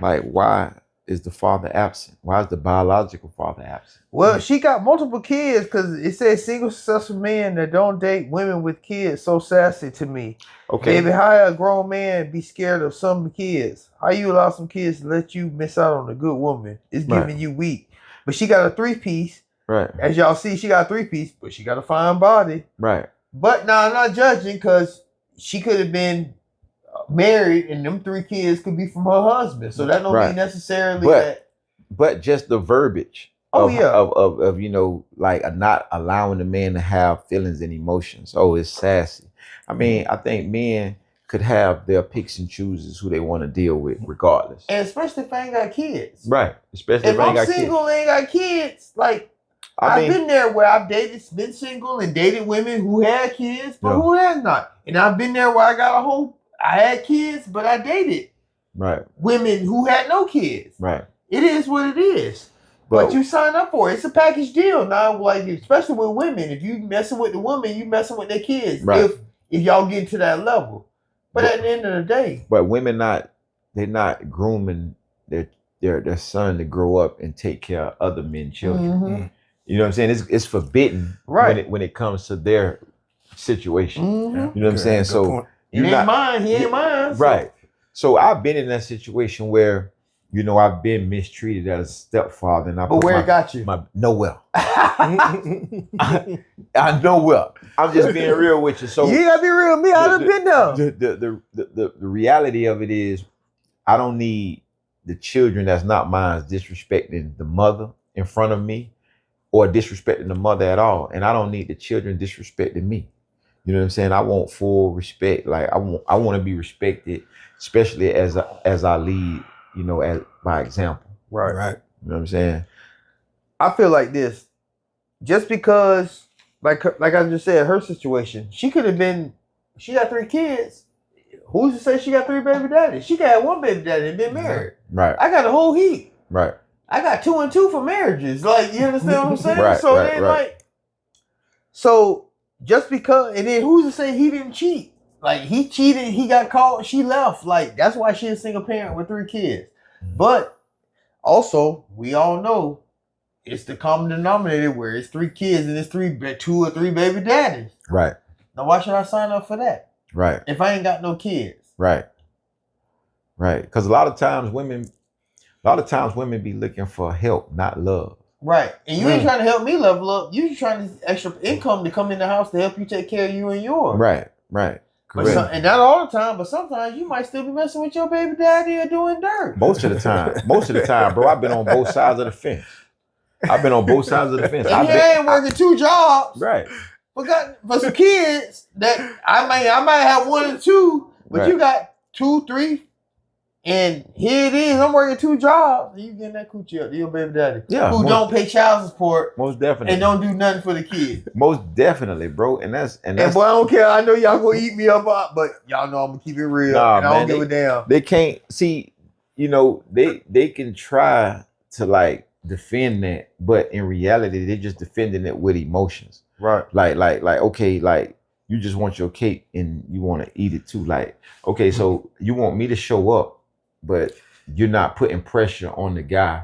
Like, why is the father absent? Why is the biological father absent? Well, she got multiple kids because it says single successful men that don't date women with kids. So sassy to me. Okay. Baby, how a grown man be scared of some kids? How you allow some kids to let you miss out on a good woman? It's giving you weak. But she got a 3-piece. Right. As y'all see, she got a 3-piece, but she got a fine body. Right. But I'm not judging because she could have been married and them 3 kids could be from her husband. So that don't mean necessarily that. But just the verbiage. Of you know, like not allowing the man to have feelings and emotions. Oh, it's sassy. I mean, I think men could have their picks and chooses who they want to deal with regardless. And especially if I ain't got kids. Right. Especially if I ain't got kids. If I'm single and ain't got kids, like I've been there where I've been single and dated women who had kids, but who has not. And I've been there where I had kids, but I dated women who had no kids. Right. It is what it is. But you sign up for it. It's a package deal now. Like, especially with women, if you messing with the woman, you messing with their kids. Right. If y'all get to that level. But at the end of the day. But women they're not grooming their son to grow up and take care of other men's children. Mm-hmm. You know what I'm saying? It's forbidden when it comes to their situation. Mm-hmm. You know what I'm saying? So he ain't mine. Right. So I've been in that situation where, you know, I've been mistreated as a stepfather, and but where it got you? Nowhere. I nowhere. I'm just being real with you. So you gotta be real with me. I've been there. The reality of it is, I don't need the children that's not mine disrespecting the mother in front of me, or disrespecting the mother at all, and I don't need the children disrespecting me. You know what I'm saying? I want full respect. Like I want to be respected. especially as I lead, as by example. Right. You know what I'm saying? I feel like this. Just because, like I just said, her situation, she got 3 kids. Who's to say she got 3 baby daddies? She could have 1 baby daddy and been married. Right. I got a whole heap. Right. I got 2 and 2 for marriages. Like, you understand what I'm saying? Right, so right, then, right. so just because, and then who's to say he didn't cheat? Like, he cheated, he got caught, she left. Like, that's why she's a single parent with 3 kids. But also, we all know it's the common denominator where it's 3 kids and it's 2 or 3 baby daddies. Right. Now, why should I sign up for that? Right. If I ain't got no kids. Right. Right. Because a lot of times women be looking for help, not love. Right. And you ain't trying to help me level up. You just trying to extra income to come in the house to help you take care of you and yours. Right. Right. Correct. And not all the time, but sometimes you might still be messing with your baby daddy or doing dirt. Most of the time, bro, I've been on both sides of the fence. And you ain't working 2 jobs. Right. For some kids that I might have 1 or 2, but Right. you got 2, 3, and here it is. I'm working 2 jobs, and you getting that coochie up to your baby daddy, who don't pay child support, most definitely, and don't do nothing for the kids. Most definitely, bro. And that's boy, I don't care. I know y'all gonna eat me up, but y'all know I'm gonna keep it real. And I don't give a damn. They can't see. They can try to like defend that, but in reality, they're just defending it with emotions. Right. Like, okay, like you just want your cake and you want to eat it too. Like, okay, so you want me to show up, but you're not putting pressure on the guy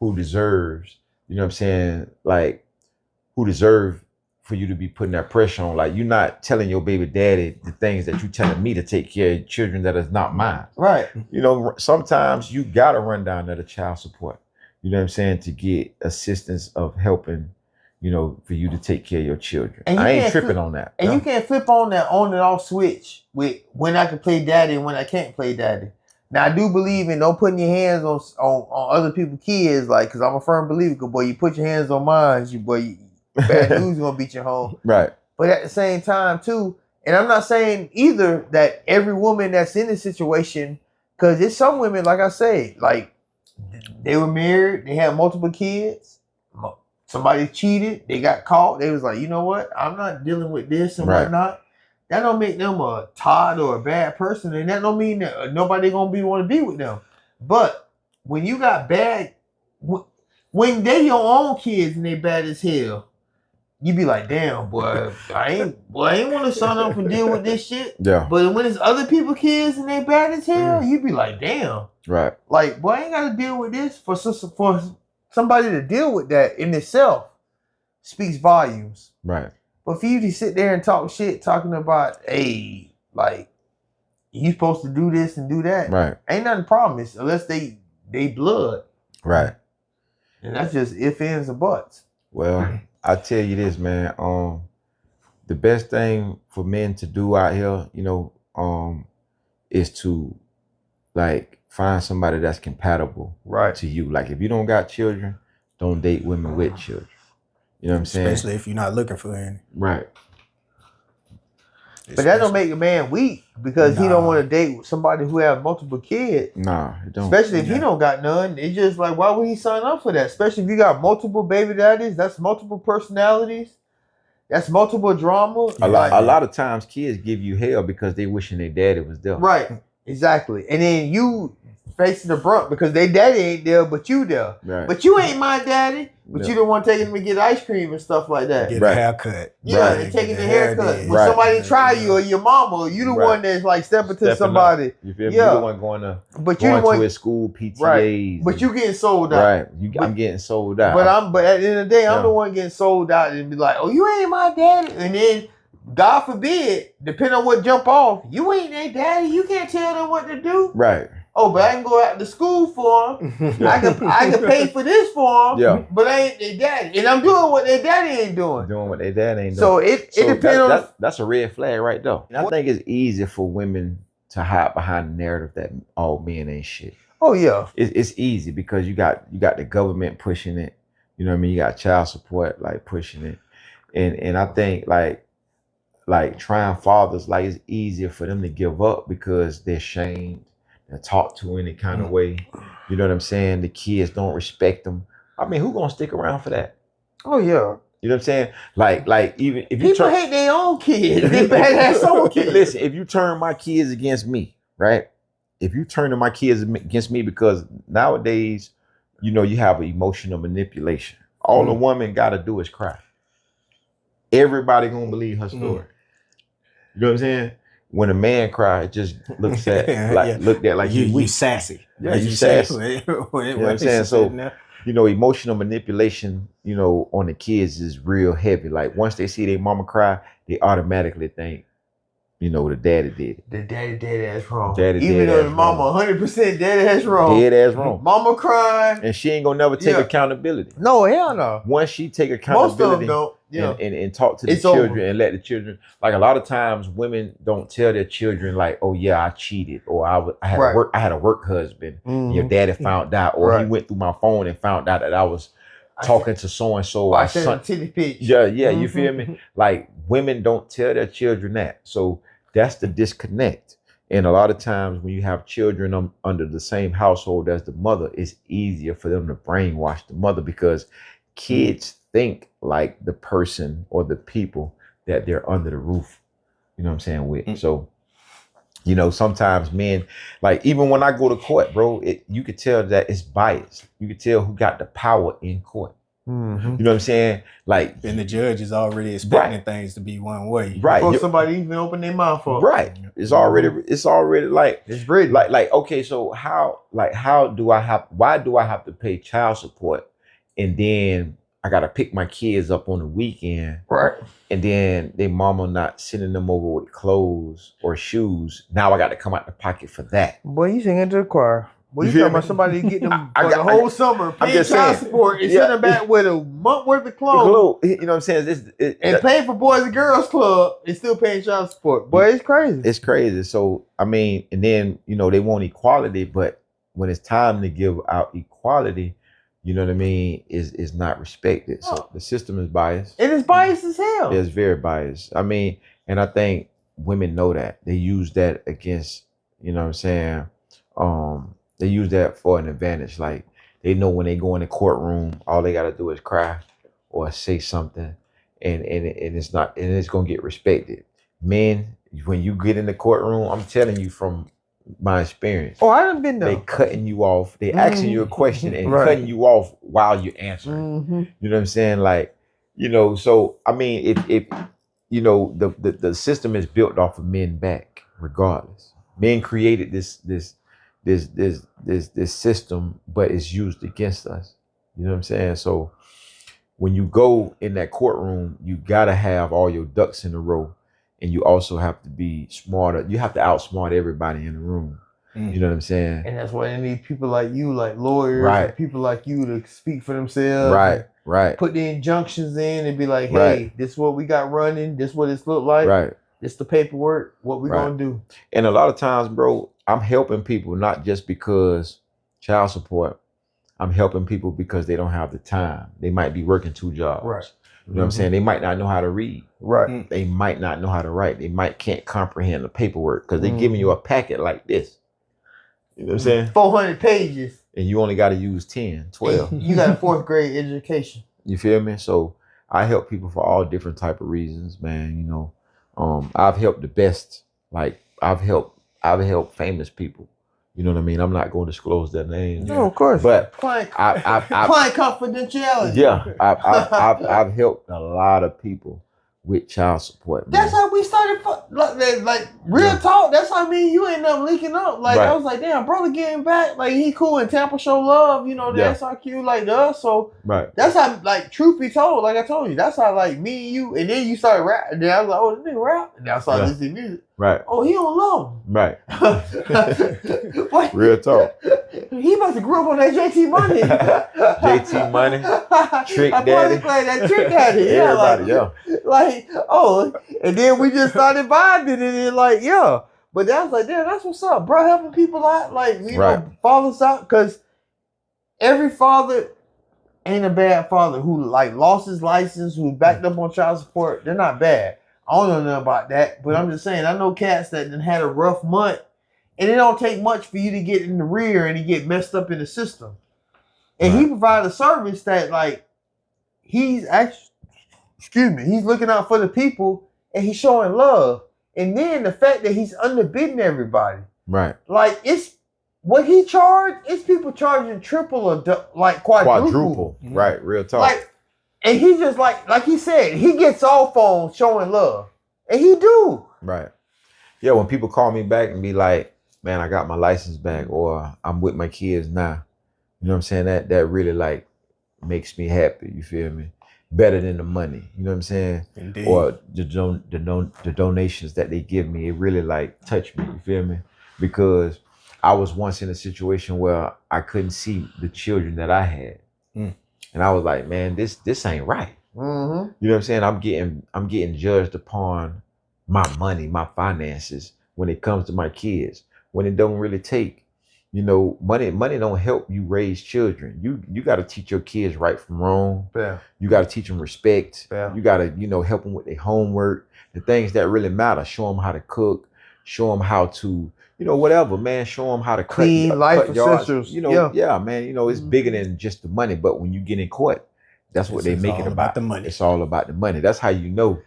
who deserves, you know what I'm saying? Like, who deserve for you to be putting that pressure on. Like, you're not telling your baby daddy the things that you're telling me to take care of children that is not mine. Right. Sometimes you got to run down to the child support, you know what I'm saying, to get assistance of helping, for you to take care of your children. I ain't tripping on that. And you can't flip on that on and off switch with when I can play daddy and when I can't play daddy. Now, I do believe in don't putting your hands on other people's kids, like, because I'm a firm believer, because, boy, you put your hands on mine, bad news going to beat you home. Right. But at the same time, too, and I'm not saying either that every woman that's in this situation, because there's some women, like I say, like, they were married, they had multiple kids, somebody cheated, they got caught, they was like, you know what, I'm not dealing with this and whatnot. That don't make them a Todd or a bad person, and that don't mean that nobody gonna want to be with them. But when you got bad, when they your own kids and they bad as hell, you be like, damn, boy, I ain't want to sign up and deal with this shit. Yeah. But when it's other people's kids and they bad as hell, you be like, damn. Right. Like, boy, I ain't got to deal with this. For somebody to deal with that in itself speaks volumes. Right. But for you to sit there and talk shit, talking about, hey, like, you supposed to do this and do that. Right. Ain't nothing promised unless they blood. Right. And that's just if, ands, and buts. Well, I tell you this, man. The best thing for men to do out here, is to like find somebody that's compatible to you. Like, if you don't got children, don't date women with children. You know what I'm saying? Especially if you're not looking for any. Right. But that don't make a man weak because he don't want to date somebody who have multiple kids. Nah, it don't. Especially if he don't got none. It's just like, why would he sign up for that? Especially if you got multiple baby daddies. That's multiple personalities. That's multiple drama. A lot of times kids give you hell because they wishing their daddy was there. Right. Exactly. And then you facing the brunt because their daddy ain't there, but you there. Right. But you ain't my daddy. But you don't want to take him to get ice cream and stuff like that. Get a haircut. Yeah, and taking the haircut. When somebody try you or your mama, you the one that's like stepping to somebody. You feel me? You're the one going to his school PTAs. Right. But you getting sold out. Right. I'm getting sold out. But at the end of the day, I'm the one getting sold out and be like, oh, you ain't my daddy. And then, God forbid, depending on what jump off, you ain't their daddy. You can't tell them what to do. Right. Oh, but I can go out to school for them. I can pay for this for them. Yeah. But I ain't their daddy. And I'm doing what their daddy ain't doing. Doing what their daddy ain't doing. So it depends on... That's a red flag right there. And I think it's easy for women to hide behind the narrative that all men ain't shit. Oh, yeah. It's easy because you got the government pushing it. You know what I mean? You got child support like pushing it. And I think like trying fathers, like it's easier for them to give up because they're shamed. and talk to any kind of way. You know what I'm saying? The kids don't respect them. I mean, who gonna stick around for that? Oh yeah. You know what I'm saying? Like even if you people hate their own kids, they badass own kids. Listen, if you turn my kids against me, right? If you turn my kids against me, because nowadays, you know, you have emotional manipulation. All a woman got to do is cry. Everybody gonna believe her story. You know what I'm saying? When a man cries, it just looks at looked at like you sassy. Yeah, you sassy. You know what I'm saying? So, you know, emotional manipulation, you know, on the kids is real heavy. Like once they see their mama cry, they automatically think, you know, the daddy did it. The daddy ass wrong. Even though the mama 100% daddy ass wrong. Dead ass wrong. Mama crying. And she ain't gonna never take accountability. No, hell no. Once she take accountability, most of them don't. Yeah. And talk to the children and let the children, like a lot of times women don't tell their children like, oh yeah, I cheated, or I had a work husband. Your daddy found out, or he went through my phone and found out that I was talking to so and so. I sent a titty pitch. Yeah, you feel me? Like women don't tell their children that. So that's the disconnect. And a lot of times when you have children under the same household as the mother, it's easier for them to brainwash the mother because kids think like the person or the people that they're under the roof, you know what I'm saying, with. So, you know, sometimes men, like even when I go to court, bro, you could tell that it's biased. You could tell who got the power in court. You know what I'm saying? Like, and the judge is already expecting things to be one way. Right. Before somebody even open their mouth up. Right. It's already like it's ready. Like, okay, so why do I have to pay child support and then I gotta pick my kids up on the weekend, right? And then their mama not sending them over with clothes or shoes. Now I got to come out the pocket for that. Boy, you singing to the choir. Boy, you talking about somebody getting them for the whole summer, paying child support and sending them back with a month worth of clothes. You know what I'm saying? And paying for Boys and Girls Club and still paying child support. Boy, it's crazy. It's crazy. So I mean, and then you know they want equality, but when it's time to give out equality, you know what I mean, is not respected. So the system is biased. It is biased as hell. It's very biased. I mean, and I think women know that. They use that against, you know what I'm saying? They use that for an advantage. Like they know when they go in the courtroom, all they gotta do is cry or say something and it's gonna get respected. Men, when you get in the courtroom, I'm telling you from my experience. Oh, I done been there. They cutting you off. They asking you a question and cutting you off while you're answering. You know what I'm saying? Like, you know, so I mean, if you know, the system is built off of men back, regardless. Men created this system, but it's used against us. You know what I'm saying? So when you go in that courtroom, you gotta have all your ducks in a row. And you also have to be smarter. You have to outsmart everybody in the room. You know what I'm saying? And that's why they need people like you, like lawyers, people like you to speak for themselves. Right. Put the injunctions in and be like, hey, this is what we got running. This is what it's look like. Right. This the paperwork. What we gonna do? And a lot of times, bro, I'm helping people not just because child support. I'm helping people because they don't have the time. They might be working 2 jobs. Right. You know what I'm saying? They might not know how to read. Right. They might not know how to write. They can't comprehend the paperwork because they're giving you a packet like this. You know what I'm saying? 400 pages. And you only got to use 10, 12. You got a 4th grade education. You feel me? So I help people for all different type of reasons, man. You know, I've helped the best. Like I've helped famous people. You know what I mean? I'm not going to disclose their names. No, of course. But client confidentiality. Yeah, I've helped a lot of people with child support. Man. That's how we started. Like real talk. That's how me and you ended up linking up. Like I was like, damn, brother, getting back. Like he cool in Tampa, show love. You know, the SRQ like us. So that's how. Like truth be told, like I told you, that's how like me and you. And then you started rap. And then I was like, oh, this nigga rap. And then I started listening to music. Right. Oh, he don't know. Right. Real talk. He must have grew up on that JT Money. JT Money. Trick Daddy. Play that Trick Daddy. Everybody, Like, oh, and then we just started vibing and then like, But that's like, damn, that's what's up, bro. Helping people out, like, you know, fathers out. Because every father ain't a bad father who like lost his license, who's backed up on child support. They're not bad. I don't know nothing about that, but I'm just saying, I know cats that had a rough month and it don't take much for you to get in the rear and you get messed up in the system. And he provides a service that like he's actually, he's looking out for the people and he's showing love. And then the fact that he's underbidding everybody. Right. Like it's what he charged, it's people charging triple or like quadruple. Mm-hmm. Right, real talk. Like, and he just like he said, he gets off on showing love. And he do. Right. Yeah, when people call me back and be like, man, I got my license back or I'm with my kids now. You know what I'm saying? That really like makes me happy. You feel me? Better than the money. You know what I'm saying? Indeed. Or the donations that they give me, it really like touch me. You feel me? Because I was once in a situation where I couldn't see the children that I had. And I was like, man, this ain't right. Mm-hmm. You know what I'm saying? I'm getting judged upon my money, my finances when it comes to my kids. When it don't really take, you know, money don't help you raise children. You got to teach your kids right from wrong. Yeah. You got to teach them respect. Yeah. You got to, you know, help them with their homework, the things that really matter. Show them how to cook. Show them how to, you know, whatever, man. Show them how to clean life cut yards. essentials. You know, yeah, man. You know, it's bigger than just the money. But when you get in court, that's what they make it about. The money. It's all about the money. That's how you know.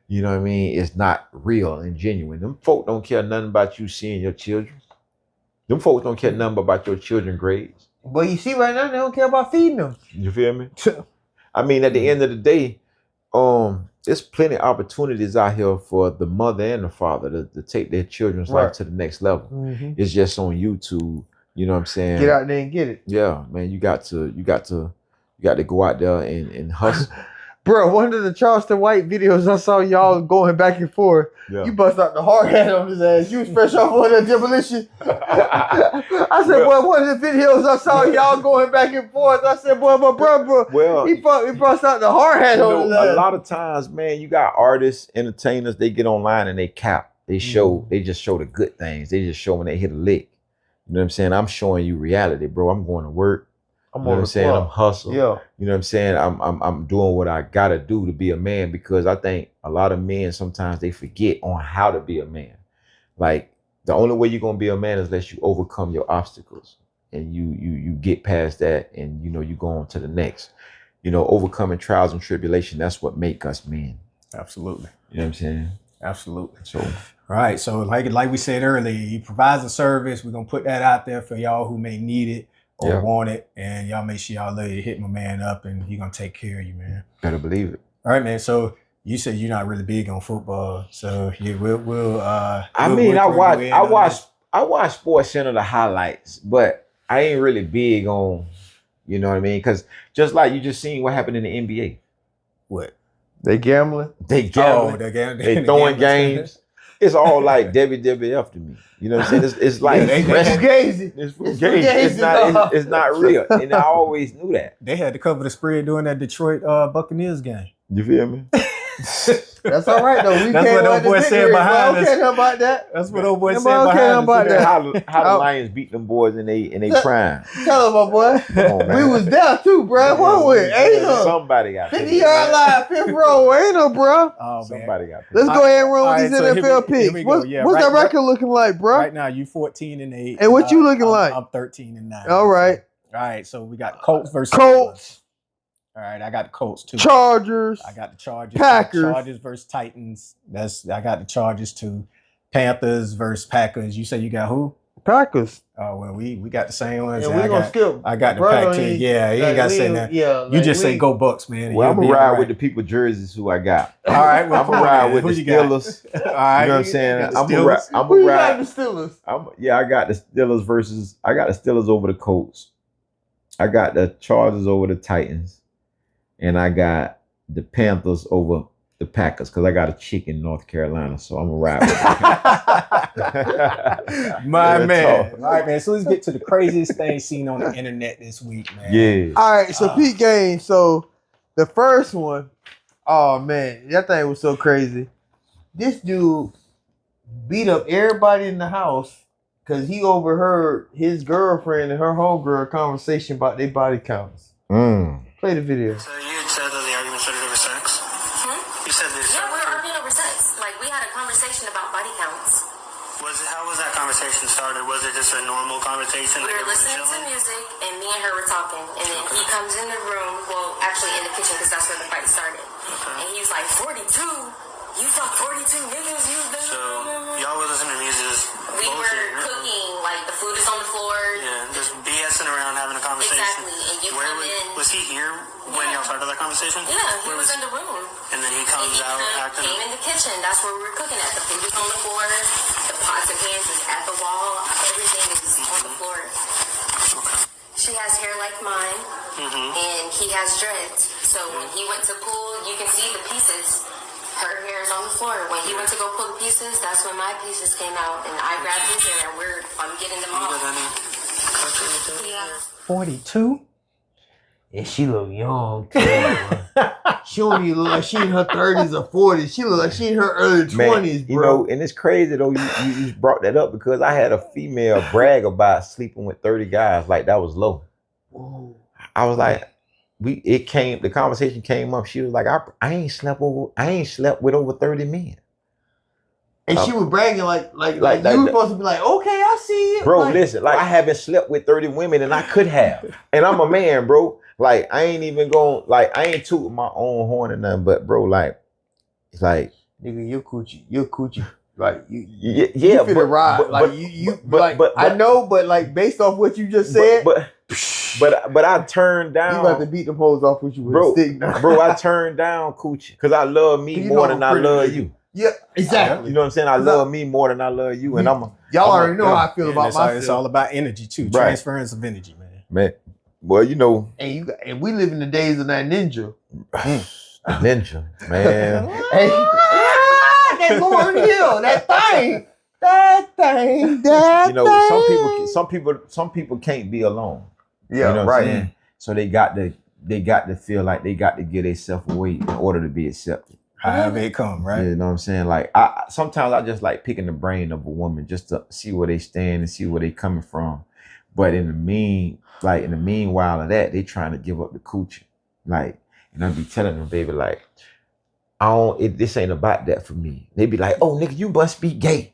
You know what I mean? It's not real and genuine. Them folk don't care nothing about you seeing your children. Them folks don't care nothing about your children's grades. But you see right now, they don't care about feeding them. You feel me? I mean, at the end of the day, there's plenty of opportunities out here for the mother and the father to take their children's life to the next level. Mm-hmm. It's just on YouTube. You know what I'm saying? Get out there and get it. Yeah, man. You got to go out there and hustle. Bro, one of the Charleston White videos I saw y'all going back and forth. Yeah. You bust out the hard hat on his ass. You was fresh off one of the demolition. I said, boy, one of the videos I saw y'all going back and forth. I said, boy, my brother, well, he bust out the hard hat on his ass. A lot of times, man, you got artists, entertainers, they get online and they cap. They just show the good things. They just show when they hit a lick. You know what I'm saying? I'm showing you reality, bro. I'm going to work. You know what I'm saying? I'm hustling. Yeah. You know what I'm saying? I'm doing what I gotta do to be a man, because I think a lot of men sometimes they forget on how to be a man. Like the only way you're gonna be a man is unless you overcome your obstacles and you get past that and you know you go on to the next. You know, overcoming trials and tribulation, that's what make us men. Absolutely. You know what I'm saying? Absolutely. So all right. So like we said earlier, he provides a service. We're gonna put that out there for y'all who may need it or want it, and y'all make sure y'all let you hit my man up, and he gonna take care of you, man. Better believe it. All right, man. So you said you're not really big on football, so yeah, we'll I watch Sports Center, the highlights, but I ain't really big on, you know what I mean? Because just like you just seen what happened in the NBA. What? They gambling? They gambling. They throwing games. It's all like WWF to me. You know what I'm saying? It's like it's fugazi. It's not real. And I always knew that. They had to cover the spread during that Detroit Buccaneers game. You feel me? That's all right though. That's what old boy said behind us. I don't care about that. That's what old boy said behind us. How the Lions beat them boys in they prime. Tell him, my boy. On, we was there too, bro. What was it? Somebody got 50-yard line, 5th row. Ain't no, bro. Oh, somebody got. Let's go ahead and run with these NFL picks. What's that record looking like, bro? Right now, you 14-8. And what you looking like? I'm 13-9. All right. All right. So we got Colts versus Colts. All right, I got the Colts too. Chargers. I got the Chargers. Packers. Chargers versus Titans. I got the Chargers too. Panthers versus Packers. You say you got who? Packers. Oh well, we got the same ones. Yeah, we gonna skip. I got the Pack too. Yeah, he ain't got to say that. Yeah, you just say go Bucks, man. Well, I'm gonna ride with the people jerseys who I got. All right, well, I'm gonna ride with the Steelers. All right, you know what I'm saying? I'm gonna ride. Who you got the Steelers? I got the Steelers I got the Steelers over the Colts. I got the Chargers over the Titans. And I got the Panthers over the Packers because I got a chick in North Carolina, so I'm gonna ride with My man. All right, man. So let's get to the craziest thing seen on the internet this week, man. Yeah. All right, so Pete Game. So the first one, oh man, that thing was so crazy. This dude beat up everybody in the house because he overheard his girlfriend and her homegirl conversation about their body counts. Play the video. So you had said that the argument started over sex? You said this. Yeah, we were arguing over sex. Like, we had a conversation about body counts. How was that conversation started? Was it just a normal conversation? We were listening to music, and me and her were talking. And then he comes in the room, well, actually in the kitchen, because that's where the fight started. And he was like, 42? You fuck 42 niggas? You So, y'all were listening to music. We were cooking, like the food is on the floor. Yeah, just BSing around, having a conversation. Exactly, and you come in. Was he here when y'all started that conversation? Yeah, he was in the room. And then he comes out acting. Came in the kitchen. That's where we were cooking at. The food is on the floor. The pots and pans is at the wall. Everything is on the floor. Okay. She has hair like mine, and he has dreads. So when he went to pull, you can see the pieces. Her hair is on the floor. When he went to go pull the pieces, that's when my pieces came out, and I grabbed his hair, and I'm getting them You off. got any culture with that? Yeah. 42? And she look young too. She don't even look like she in her 30s or 40s. She look like she in her early 20s, you bro. know, and it's crazy though. You just brought that up because I had a female brag about sleeping with 30 guys like that was low. Whoa. I was like, the conversation came up. She was like, I ain't slept with over 30 men. And she was bragging like you were that- supposed to be like, okay, I see it. Bro, like, listen, I haven't slept with 30 women and I could have. And I'm a man, bro. Like, I ain't even going, like, I ain't tooting my own horn or nothing, but bro, like, it's like, nigga, your coochie. Like yeah, you finna ride. but- Like but- you but- like but- I know, but like based off what you just said, but I turned down. you about to beat the hoes off with you with a stick now. Bro, I turned down coochie because I love me You more know than I'm I pretty love nigga. you. Yeah, exactly. You know what I'm saying? I love me more than I love you, and y'all I'm already know how I feel about myself. It's all about energy too. Right. Transference of energy, man. well, you know, And we live in the days of that ninja. ninja, man. Hey, that going hill, that thing. You know, some people can't be alone. Yeah, You know what right. I'm saying? So they got to feel like they got to give themselves away in order to be accepted. However it come, right? You know what I'm saying? Like sometimes I just like picking the brain of a woman just to see where they stand and see where they coming from. But in the meanwhile of that, they trying to give up the coochie. Like, and I be telling them, baby, like, this ain't about that for me. They be like, oh nigga, you must be gay.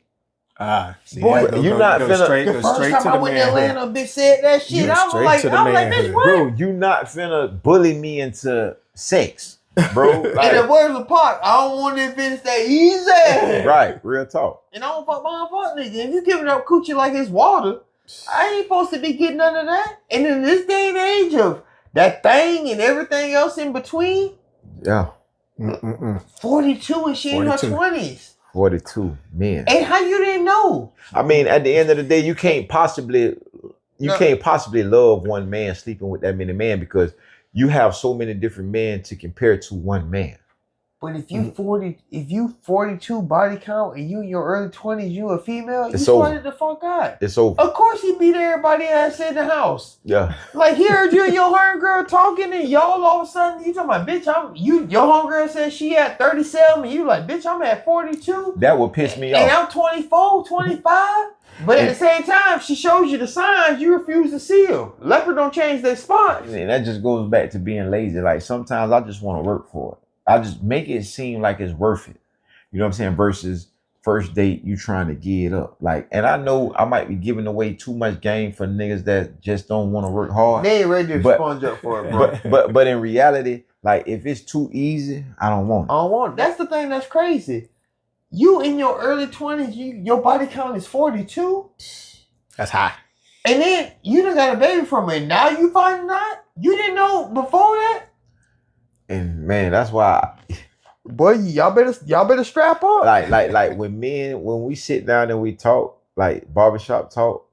See, Boy, you not finna- straight, The go first straight time to I the went to man. Atlanta, bitch said that shit. You I was straight like, to the bitch, manhood. what? Bro, you not finna bully me into sex, bro. And Like, the words of Pac, I don't want this bitch that easy. right, real talk. And I don't fuck my fuck nigga. If you giving up coochie like it's water, I ain't supposed to be getting none of that. And in this day and age of that thing and everything else in between, Yeah, 42 and she in her 42. 20s. 42 men. And how you didn't know? I mean, at the end of the day, you can't possibly love one man sleeping with that many men because you have so many different men to compare to one man. But if you 42 body count and you in your early 20s, you a female, you It's over. started the fuck out. It's over. Of course he beat everybody ass in the house. Yeah. Like he heard you and your homegirl talking and y'all all of a sudden you talking about, bitch, your homegirl said she at 37 and you like, bitch, I'm at 42. That would piss me And off. I'm 24, 25. But at the same time, she shows you the signs, you refuse to see them. Leopard don't change their spot. And that just goes back to being lazy. Like sometimes I just want to work for it. I just make it seem like it's worth it. You know what I'm saying? Versus first date, you trying to get it up. Like, and I know I might be giving away too much game for niggas that just don't want to work hard. They ain't ready to But- sponge up for it, bro. But in reality, like if it's too easy, I don't want I it. don't want it. That's the thing that's crazy. You in your early 20s, your body count is 42. That's high. And then you done got a baby from it. Now you finding out? You didn't know before that? And man, that's why Boy, y'all better strap up. like when we sit down and we talk, like barbershop talk,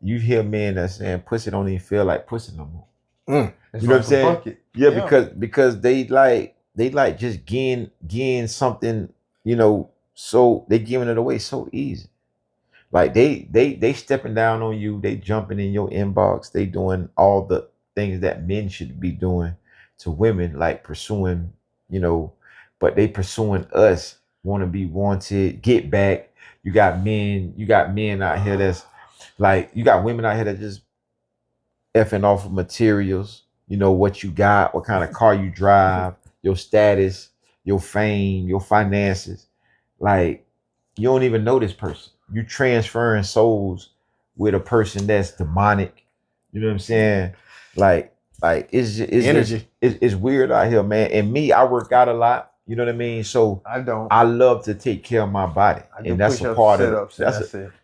you hear men that saying pussy don't even feel like pussy no more. It's You know what I'm like a saying? bucket. Yeah, Yeah. because they like just getting something, you know, so they giving it away so easy. Like they stepping down on you, they jumping in your inbox, they doing all the things that men should be doing to women, like pursuing, you know, but they pursuing us, want to be wanted, get back. You got men out here that's like, you got women out here that just effing off of materials, you know, what you got, what kind of car you drive, your status, your fame, your finances. Like, you don't even know this person. you transferring souls with a person that's demonic. You know what I'm saying? Like it's Energy. It's weird out here, man. And me, I work out a lot. You know what I mean? So I don't. I love to take care of my body, and that's a part of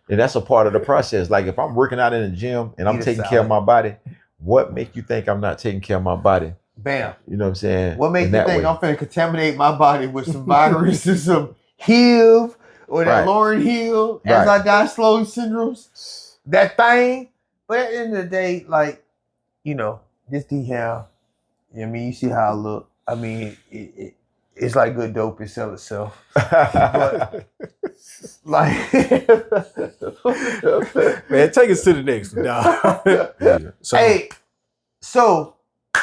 that's a part of the process. Like if I'm working out in the gym and I'm taking care of my body, what make you think I'm not taking care of my body? Bam. You know what I'm saying? What make you think I'm finna contaminate my body with some viruses, some HIV or that Lauryn Hill, as I die slowly syndromes, that thing? But at the end of the day, like, you know, this D-Ham, you know what I mean? You see how I look. I mean, it's like good dope. It sells itself. But, like... Man, take us to the next one, dog. So,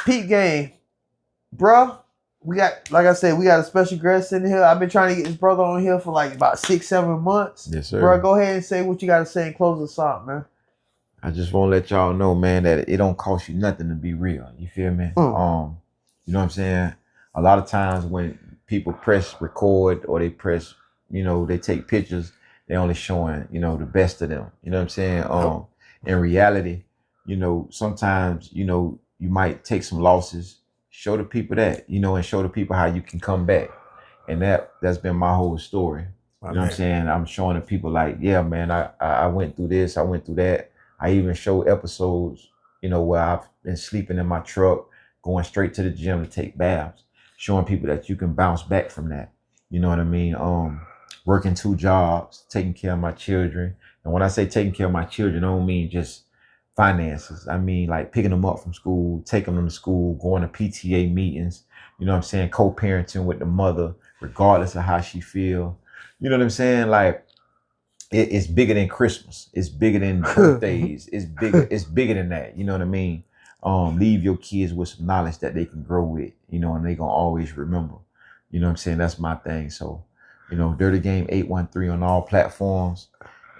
Peep Game, bruh, we got, like I said, we got a special guest in here. I've been trying to get this brother on here for like about 6-7 months. Yes, sir. Bruh, go ahead and say what you got to say and close us out, man. I just want to let y'all know, man, that it don't cost you nothing to be real. You feel me? You know what I'm saying? A lot of times when people press record or they press, you know, they take pictures, they only showing, you know, the best of them. You know what I'm saying? In reality, you know, sometimes, you know, you might take some losses, show the people that, you know, and show the people how you can come back. And that's been my whole story. You know what I'm saying? I'm showing the people like, yeah, man, I went through this, I went through that. I even show episodes, you know, where I've been sleeping in my truck, going straight to the gym to take baths, showing people that you can bounce back from that. You know what I mean? Working 2 jobs, taking care of my children. And when I say taking care of my children, I don't mean just finances. I mean like picking them up from school, taking them to school, going to PTA meetings, you know what I'm saying? Co-parenting with the mother, regardless of how she feel. You know what I'm saying? Like, it's bigger than Christmas. It's bigger than birthdays. It's bigger than that. You know what I mean? Leave your kids with some knowledge that they can grow with, you know, and they gonna always remember. You know what I'm saying? That's my thing. So, you know, Dirty Game 813 on all platforms.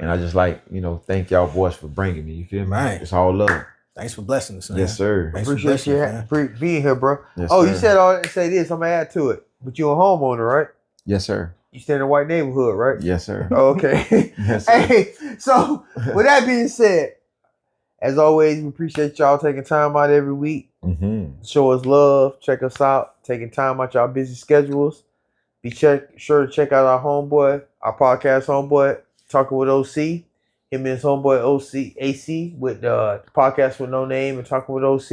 And I just like, you know, thank y'all boys for bringing me. You feel me? Right. It's all love. Thanks for blessing us, man. Yes, sir. Appreciate you being here, bro. Yes, sir. You said all that to say this. I'm gonna add to it. But you're a homeowner, right? Yes, sir. You stay in a white neighborhood, right? Yes, sir. Oh, okay. Yes, sir. Hey, so with that being said, as always, we appreciate y'all taking time out every week. Show us love, check us out, taking time out y'all busy schedules. Be sure to check out our homeboy, our podcast homeboy, Talking with OC. Him and his homeboy OC AC with the podcast with no name and Talking with OC.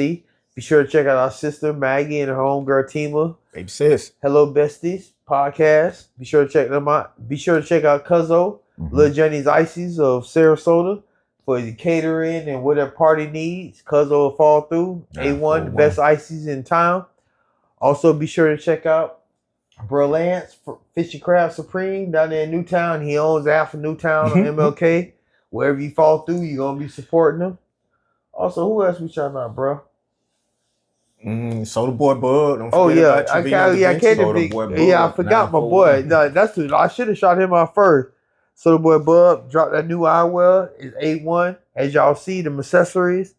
Be sure to check out our sister Maggie and her homegirl Tima. Baby sis. Hello Besties podcast. Be sure to check them out. Be sure to check out Cuzzo, Lil Jenny's Ices of Sarasota for the catering and whatever party needs. Cuzzo will fall through. A1, the best ices in town. Also be sure to check out Bro Lance for Fishy Crab Supreme down there in Newtown. He owns half of Newtown on MLK. Wherever you fall through, you're gonna be supporting them. Also, who else we shouting out, bro? Soda Boy Bud. Don't Oh forget yeah, about I can't. I forgot my boy. No, I should have shot him out first. Soda Boy Bub dropped that new eyewear. It's 8-1. As y'all see, the accessories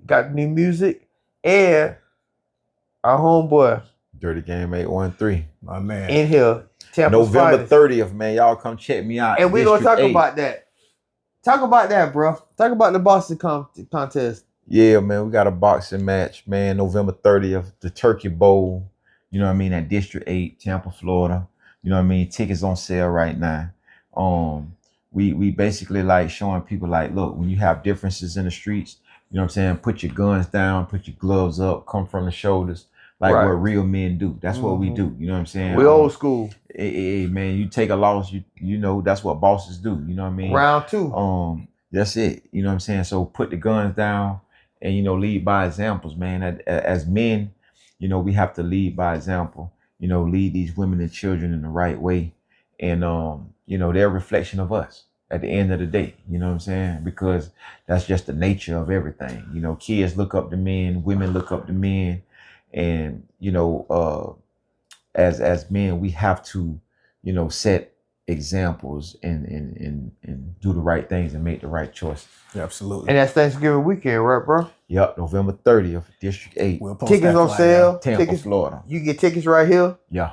got new music and our homeboy Dirty Game 813. My man. in here. Tampa November Spiders. 30th, man. Y'all come check me out. And we're gonna talk District 8. about that. Talk about that, bro. Talk about the Boston contest. Yeah, man, we got a boxing match, man, November 30th, the Turkey Bowl, you know what I mean, at District 8, Tampa, Florida. You know what I mean? Tickets on sale right now. We basically like showing people like, look, when you have differences in the streets, you know what I'm saying, put your guns down, put your gloves up, come from the shoulders, like what real men do. That's what we do, you know what I'm saying? We old school. Hey, man, you take a loss, you know, that's what bosses do, you know what I mean? Round 2. That's it, you know what I'm saying? So put the guns down. And, you know, lead by examples, man. As men, you know, we have to lead by example, you know, lead these women and children in the right way. And, you know, they're a reflection of us at the end of the day, you know what I'm saying? Because that's just the nature of everything. You know, kids look up to men, women look up to men. And, you know, as men, we have to, you know, set examples and do the right things and make the right choices. Yeah, absolutely. And that's Thanksgiving weekend, right, bro? Yep, November 30th, District 8. We'll post Tickets that on flyer. sale. Tampa, Tickets, Florida. You get tickets right here. Yeah.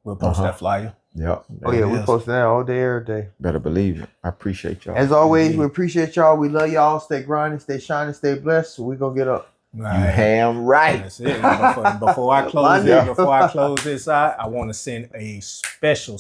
We'll post that flyer. Yep. Oh yeah, It we is. posting that all day, every day. Better believe it. I appreciate y'all. As always, we appreciate y'all. We love y'all. Stay grinding, stay shining, stay blessed. So we gonna get up. You ham right. That's it. Before I close this out, I want to send a special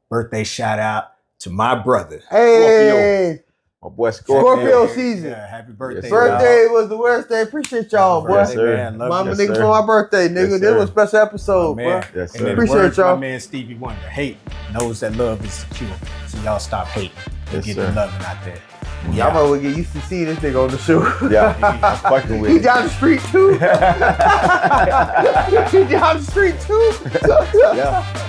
birthday shout out to my brother. Hey, My boy Scorpio season. Yeah, happy birthday. Yes, sir. Birthday was the worst day. Appreciate y'all, boy. Yes, sir. Man, love Mama you. Yes, nigga sir. for my birthday, nigga. Yes, This sir. was a special episode, Man. bro. Yes, And sir. in the Appreciate words of y'all. my man Stevie Wonder, hate knows that love is secure. So y'all stop hating and Yes, get sir. the loving out there. Y'all might well get used to seeing this nigga on the show. Yeah, I'm fucking with He it. down the street too. He down the street too. Yeah.